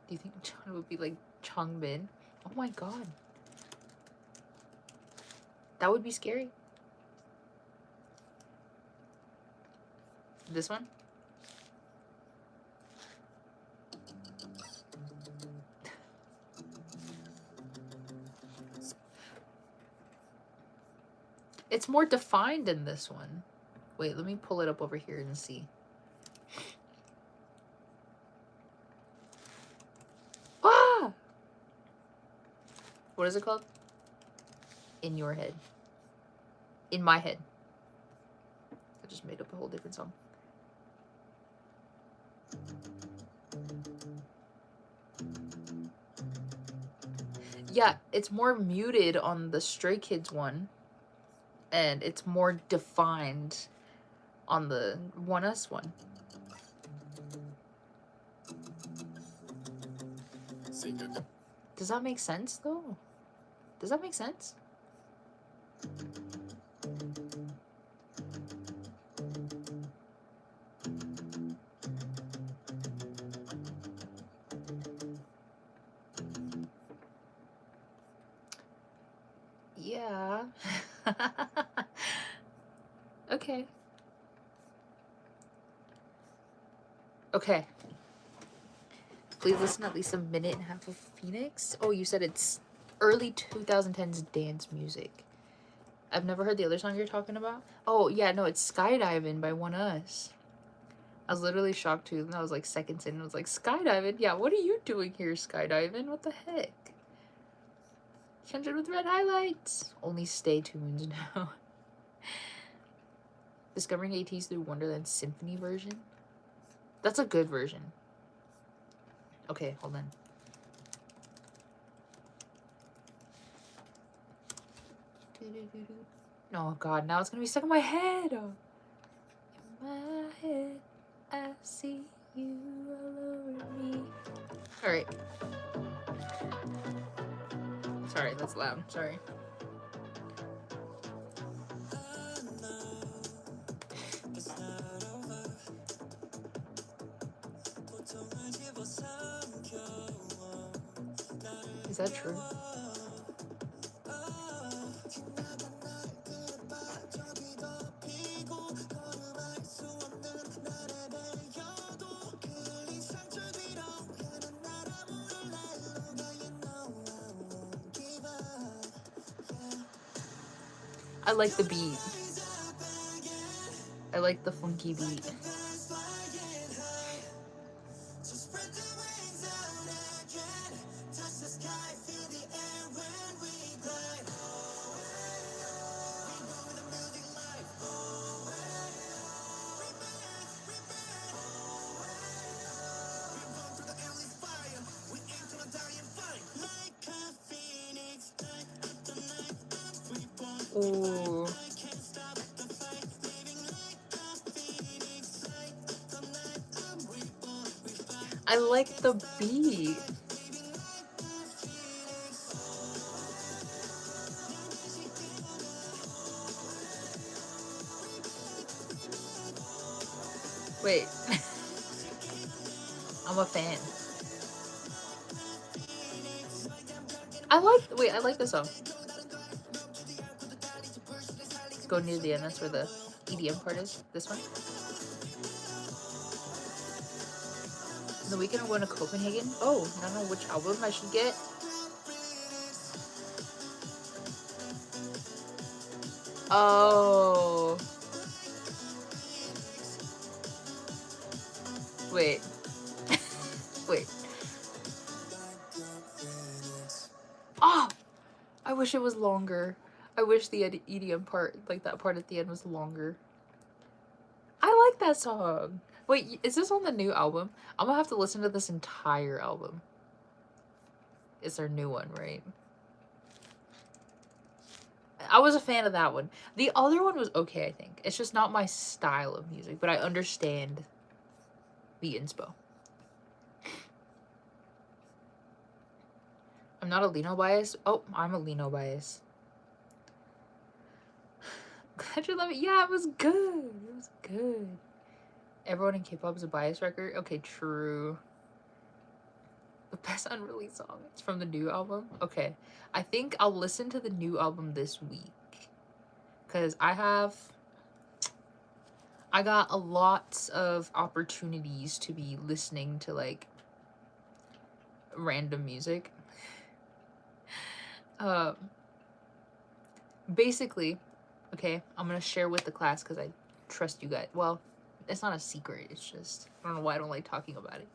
Do you think John would be like Changbin? Oh my god. That would be scary. This one? It's more defined in this one. Wait, let me pull it up over here and see. Ah! What is it called? In Your Head. In My Head. I just made up a whole different song. Yeah, it's more muted on the Stray Kids one. And it's more defined on the oneus one. Does that make sense, though? Does that make sense? Yeah. Okay. Okay. Please listen at least a minute and a half of Phoenix. Oh, you said it's early 2010s dance music. I've never heard the other song you're talking about. Oh, yeah, no, it's Skydiving by oneus. I was literally shocked too. And I was like seconds in and I was like, skydiving? Yeah, what are you doing here, skydiving? What the heck? Kendrick with red highlights. Only stay tuned now. Discovering ATs through Wonderland Symphony version. That's a good version. Okay, hold on. Oh god, now it's gonna be stuck in my head. In my head, I see you all over me. Alright. Sorry, that's loud. Sorry. Is that true? I like the beat. I like the funky beat. Ooh. I like the beat. Wait. I'm a fan. I like this song. Let's go near the end. That's where the EDM part is. This one. The weekend I'm going to Copenhagen. Oh, I don't know which album I should get. Oh. Wait. Wait. Ah! I wish it was longer. I wish the EDM part, like that part at the end, was longer. I like that song. Wait, is this on the new album? I'm gonna have to listen to this entire album. It's their new one, right? I was a fan of that one. The other one was okay, I think. It's just not my style of music, but I understand the inspo. I'm not a Lino bias. Oh, I'm a Lino bias. Glad you love it. Yeah, it was good. It was good. Everyone in K-pop is a bias record. Okay, true. The best unreleased song is from the new album. Okay, I think I'll listen to the new album this week because I got a lot of opportunities to be listening to like random music. Basically, okay, I'm gonna share with the class because I trust you guys. Well, it's not a secret. It's just I don't know why I don't like talking about it.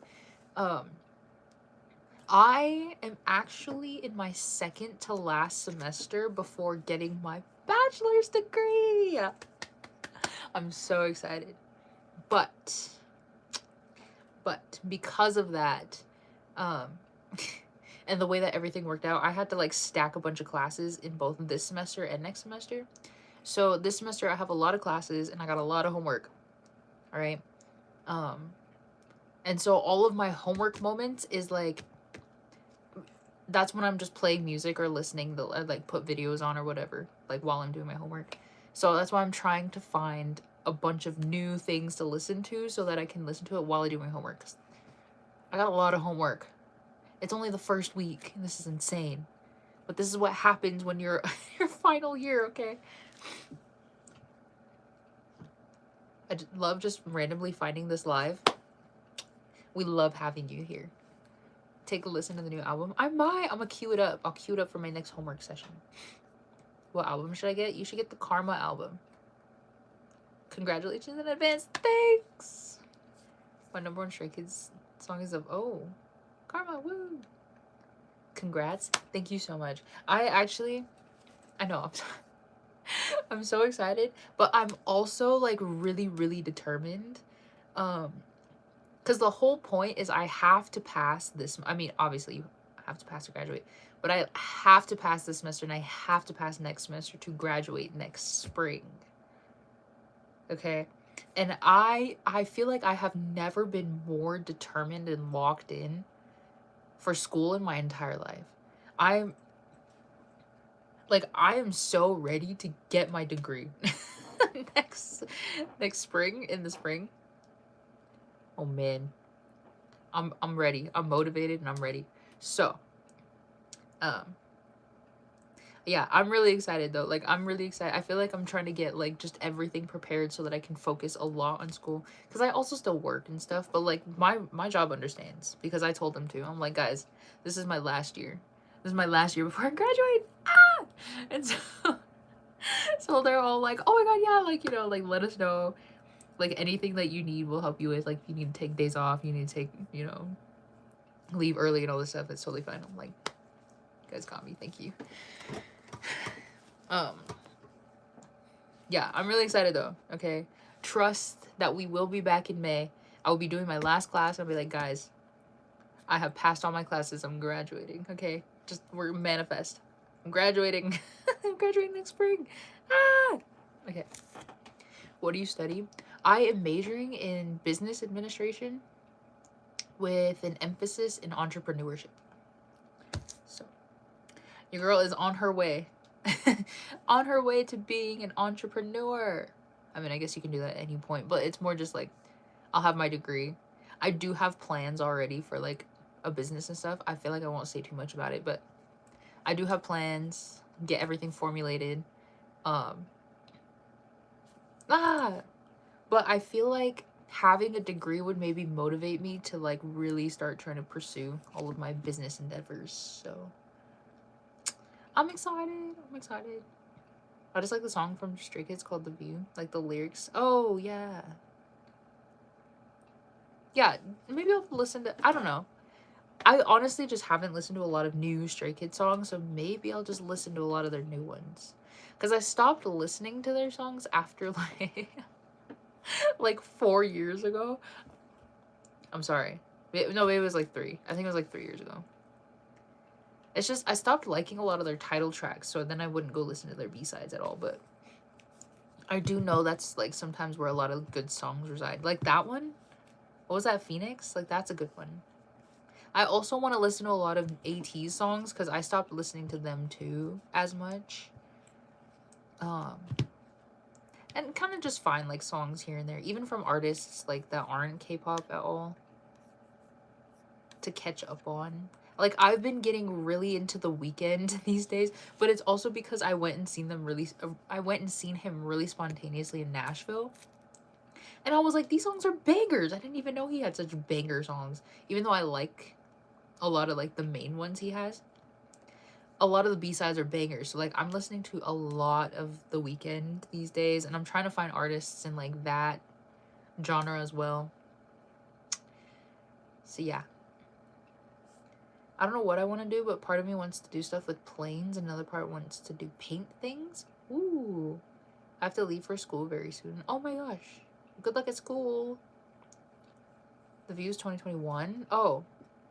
I am actually in my second to last semester before getting my bachelor's degree. I'm so excited. But because of that, and the way that everything worked out, I had to like stack a bunch of classes in both this semester and next semester. So this semester I have a lot of classes and I got a lot of homework. All right. And so all of my homework moments is like, that's when I'm just playing music or listening to like put videos on or whatever, like while I'm doing my homework. So that's why I'm trying to find a bunch of new things to listen to so that I can listen to it while I do my homework. I got a lot of homework. It's only the first week and this is insane. But this is what happens when you're your final year, okay? I love just randomly finding this live. We love having you here. Take a listen to the new album. I'm gonna queue it up. I'll queue it up for my next homework session. What album should I get? You should get the Karma album. Congratulations in advance. Thanks. My number one Stray Kids song is Karma, woo. Congrats. Thank you so much. I know I'm so excited, but I'm also like really, really determined. Because the whole point is I have to pass this. I mean, obviously you have to pass to graduate, but I have to pass this semester and I have to pass next semester to graduate next spring. Okay? And I feel like I have never been more determined and locked in for school in my entire life. I am so ready to get my degree next spring, in the spring. Oh man, I'm ready. I'm motivated and I'm ready. So, yeah, I'm really excited though. Like, I'm really excited. I feel like I'm trying to get like just everything prepared so that I can focus a lot on school. Because I also still work and stuff. But like my job understands because I told them to. I'm like, guys, this is my last year. This is my last year before I graduate. Ah! And so they're all like, oh my god, yeah, like, you know, like let us know. Like anything that you need, we'll help you with. Like you need to take days off, you need to take, you know, leave early and all this stuff. It's totally fine. I'm like, you guys got me. Thank you. Yeah, I'm really excited though. Okay, trust that we will be back in May. I will be doing my last class. I'll be like, guys, I have passed all my classes. I'm graduating. Okay, just we're manifest. I'm graduating. I'm graduating next spring. Ah. Okay. What do you study? I am majoring in business administration with an emphasis in entrepreneurship. So, your girl is on her way. On her way to being an entrepreneur. I mean, I guess you can do that at any point, but it's more just like, I'll have my degree. I do have plans already for like a business and stuff. I feel like I won't say too much about it, but I do have plans, get everything formulated. But I feel like having a degree would maybe motivate me to like really start trying to pursue all of my business endeavors. So I'm excited. I just like the song from Stray Kids called The View. Like the lyrics. Oh yeah. Yeah, maybe I'll listen to, I don't know. I honestly just haven't listened to a lot of new Stray Kids songs, so maybe I'll just listen to a lot of their new ones. Because I stopped listening to their songs after like like 4 years ago. I'm sorry. No, maybe it was like 3. I think it was like 3 years ago. It's just I stopped liking a lot of their title tracks, so then I wouldn't go listen to their B-sides at all. But I do know that's like sometimes where a lot of good songs reside. Like that one. What was that, Phoenix? Like that's a good one. I also want to listen to a lot of AT's songs because I stopped listening to them too as much. And kind of just find like songs here and there, even from artists like that aren't K-pop at all, to catch up on. Like I've been getting really into The Weeknd these days, but it's also because I went and seen him really spontaneously in Nashville. And I was like, these songs are bangers. I didn't even know he had such banger songs, even though I like a lot of like the main ones he has. A lot of the B-sides are bangers. So like I'm listening to a lot of The Weeknd these days, and I'm trying to find artists in like that genre as well. So yeah. I don't know what I want to do, but part of me wants to do stuff with planes, another part wants to do paint things. Ooh. I have to leave for school very soon. Oh my gosh. Good luck at school. The Views 2021. Oh.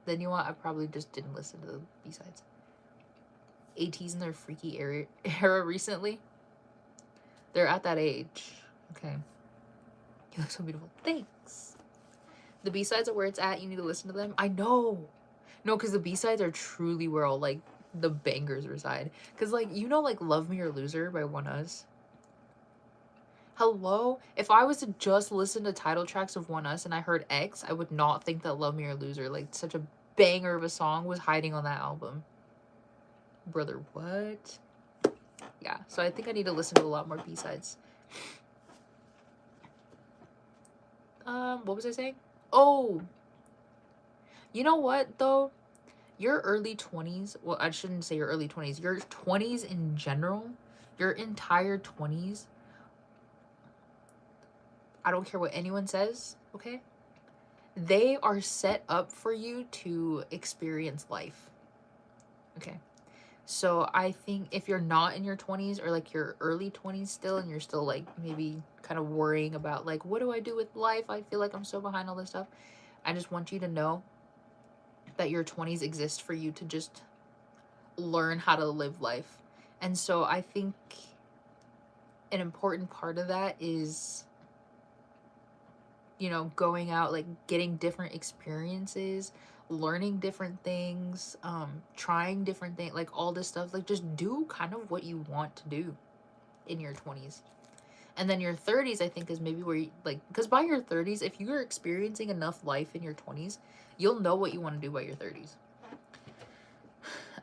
Then you know what? I probably just didn't listen to the B-sides. AT's in their freaky era recently. They're at that age. Okay. You look so beautiful. Thanks. The B-sides are where it's at. You need to listen to them. I know. No, because the B-sides are truly where all, like, the bangers reside. Because, like, you know, like, Love Me or Loser by oneus? Hello? If I was to just listen to title tracks of oneus and I heard X, I would not think that Love Me or Loser, like, such a banger of a song, was hiding on that album. Brother, what? Yeah, so I think I need to listen to a lot more B-sides. What was I saying? Oh! You know what, though? Your early 20s, well, I shouldn't say your early 20s, your 20s in general, your entire 20s, I don't care what anyone says, okay? They are set up for you to experience life, okay? So I think if you're not in your 20s or like your early 20s still, and you're still like maybe kind of worrying about like, what do I do with life? I feel like I'm so behind all this stuff. I just want you to know that your 20s exist for you to just learn how to live life. And so I think an important part of that is, you know, going out, like getting different experiences, learning different things, trying different things, like all this stuff. Like just do kind of what you want to do in your 20s. And then your 30s, I think, is maybe where you, like, because by your 30s, if you're experiencing enough life in your 20s, you'll know what you want to do by your 30s.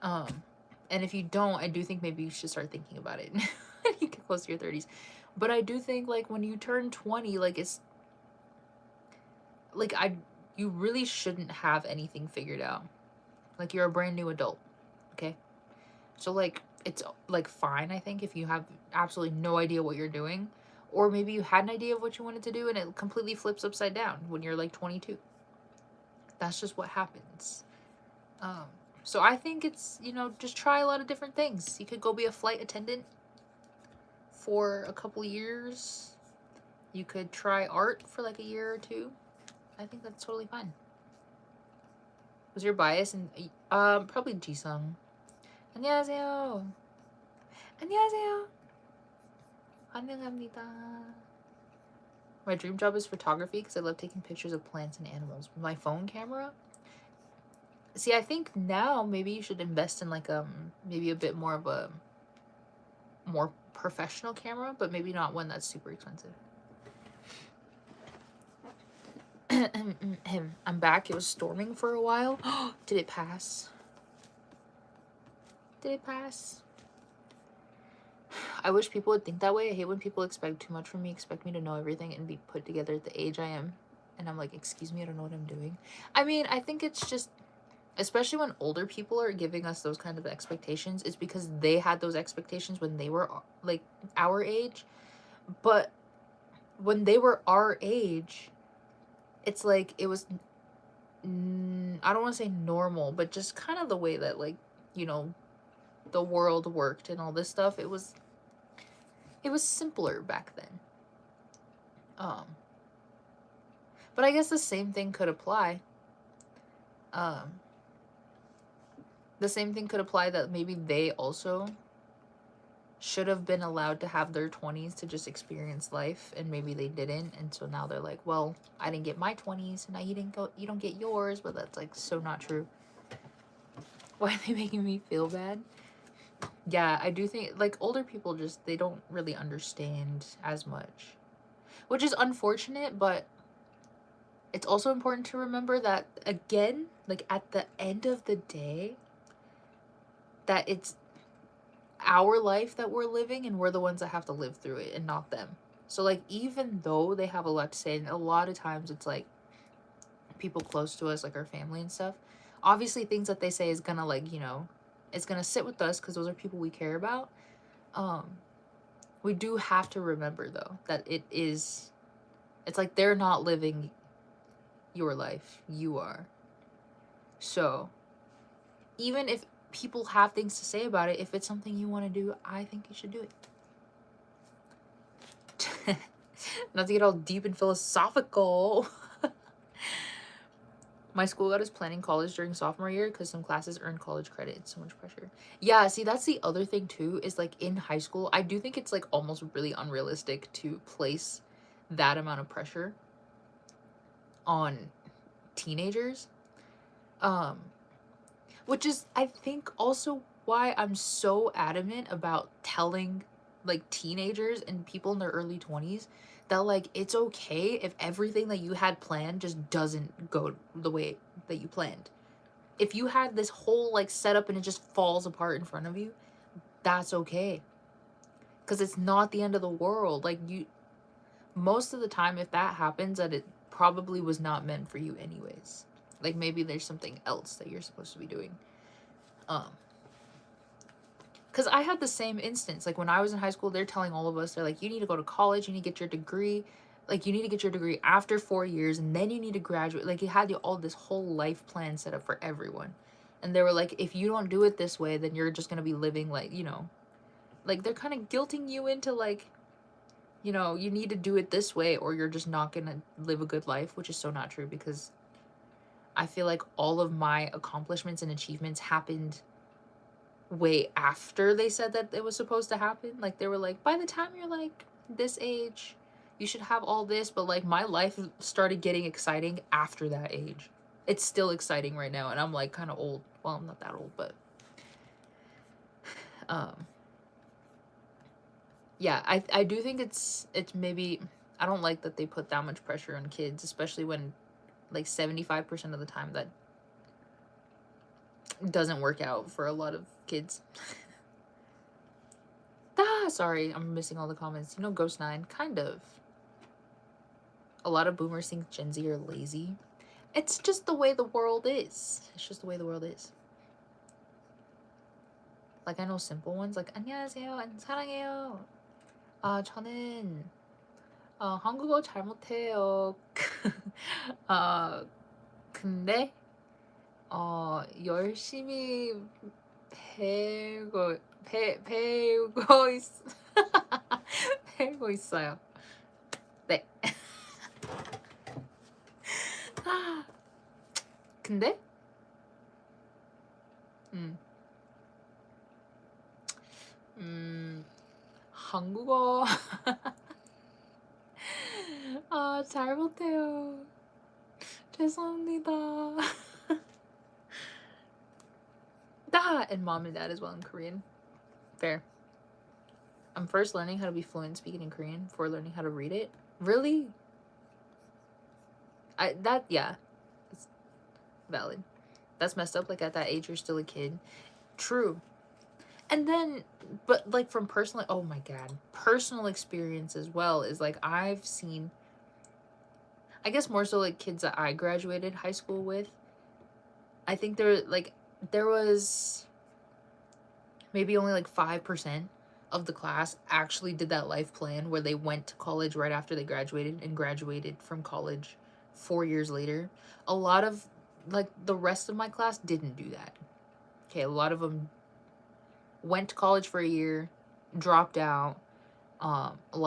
And if you don't, I do think maybe you should start thinking about it when you get close to your 30s. But I do think, like, when you turn 20, like, it's, like, you really shouldn't have anything figured out. Like, you're a brand new adult, okay? So, like, it's, like, fine, I think, if you have absolutely no idea what you're doing. Or maybe you had an idea of what you wanted to do and it completely flips upside down when you're, like, 22. That's just what happens. So I think it's, you know, just try a lot of different things. You could go be a flight attendant for a couple years. You could try art for like a year or two. I think that's totally fine. Was your bias in probably Jisung. 안녕하세요. 안녕하세요. 환영합니다. My dream job is photography because I love taking pictures of plants and animals with my phone camera. See, I think now maybe you should invest in like maybe a bit more of a more professional camera, but maybe not one that's super expensive. I'm back. It was storming for a while. Did it pass? Did it pass? I wish people would think that way. I hate when people expect too much from me, expect me to know everything and be put together at the age I am. And I'm like, excuse me, I don't know what I'm doing. I mean, I think it's just, especially when older people are giving us those kind of expectations, it's because they had those expectations when they were like our age. But when they were our age, it's like it was, I don't want to say normal, but just kind of the way that, like, you know, the world worked and all this stuff. It was simpler back then. But I guess the same thing could apply. The same thing could apply that maybe they also should have been allowed to have their 20s to just experience life, and maybe they didn't, and so now they're like, well, I didn't get my 20s, and now you don't get yours. But that's like so not true. Why are they making me feel bad? Yeah, I do think like older people just, they don't really understand as much, which is unfortunate. But it's also important to remember that, again, like at the end of the day, that it's our life that we're living, and we're the ones that have to live through it and not them. So like, even though they have a lot to say, and a lot of times it's like people close to us, like our family and stuff, obviously things that they say is gonna, like, you know, it's gonna sit with us because those are people we care about. We do have to remember though that it's like they're not living your life, you are. So even if people have things to say about it, if it's something you want to do, I think you should do it. Not to get all deep and philosophical. My school got us planning college during sophomore year because some classes earn college credit. It's so much pressure. Yeah, see, that's the other thing too, is like in high school, I do think it's like almost really unrealistic to place that amount of pressure on teenagers. Which is, I think, also why I'm so adamant about telling like teenagers and people in their early 20s that like it's okay if everything that you had planned just doesn't go the way that you planned. If you had this whole like setup and it just falls apart in front of you, that's okay. Because it's not the end of the world. Like, you, most of the time, if that happens, that it probably was not meant for you anyways. Like, maybe there's something else that you're supposed to be doing. Because I had the same instance. Like, when I was in high school, they're telling all of us, they're like, you need to go to college, you need to get your degree. Like, you need to get your degree after 4 years, and then you need to graduate. Like, it had all this whole life plan set up for everyone. And they were like, if you don't do it this way, then you're just going to be living, like, you know, like, they're kind of guilting you into, like, you know, you need to do it this way, or you're just not going to live a good life, which is so not true, because I feel like all of my accomplishments and achievements happened way after they said that it was supposed to happen. Like, they were like, by the time you're like this age, you should have all this. But like, my life started getting exciting after that age. It's still exciting right now, and I'm like kind of old. Well, I'm not that old, but yeah, I do think it's maybe, I don't like that they put that much pressure on kids, especially when like 75% of the time that doesn't work out for a lot of kids. Sorry, I'm missing all the comments. You know, Ghost 9, kind of. A lot of boomers think Gen Z are lazy. It's just the way the world is. It's just the way the world is. Like, I know simple ones, like 안녕하세요, 사랑해요. 저는 한국어 잘 못해요. 근데 열심히 배우고 배우고 있어요. 네. 근데 한국어 잘 못해요. 죄송합니다. And mom and dad as well in Korean. Fair. I'm first learning how to be fluent speaking in Korean before learning how to read it. Really? Yeah. It's valid. That's messed up. Like, at that age, you're still a kid. True. And then, but like from personal, oh my God, personal experience as well is like, I've seen, I guess more so like kids that I graduated high school with. I think there was maybe only like 5% of the class actually did that life plan where they went to college right after they graduated and graduated from college 4 years later. A lot of, like, the rest of my class didn't do that. Okay, a lot of them went to college for a year, dropped out. A lot of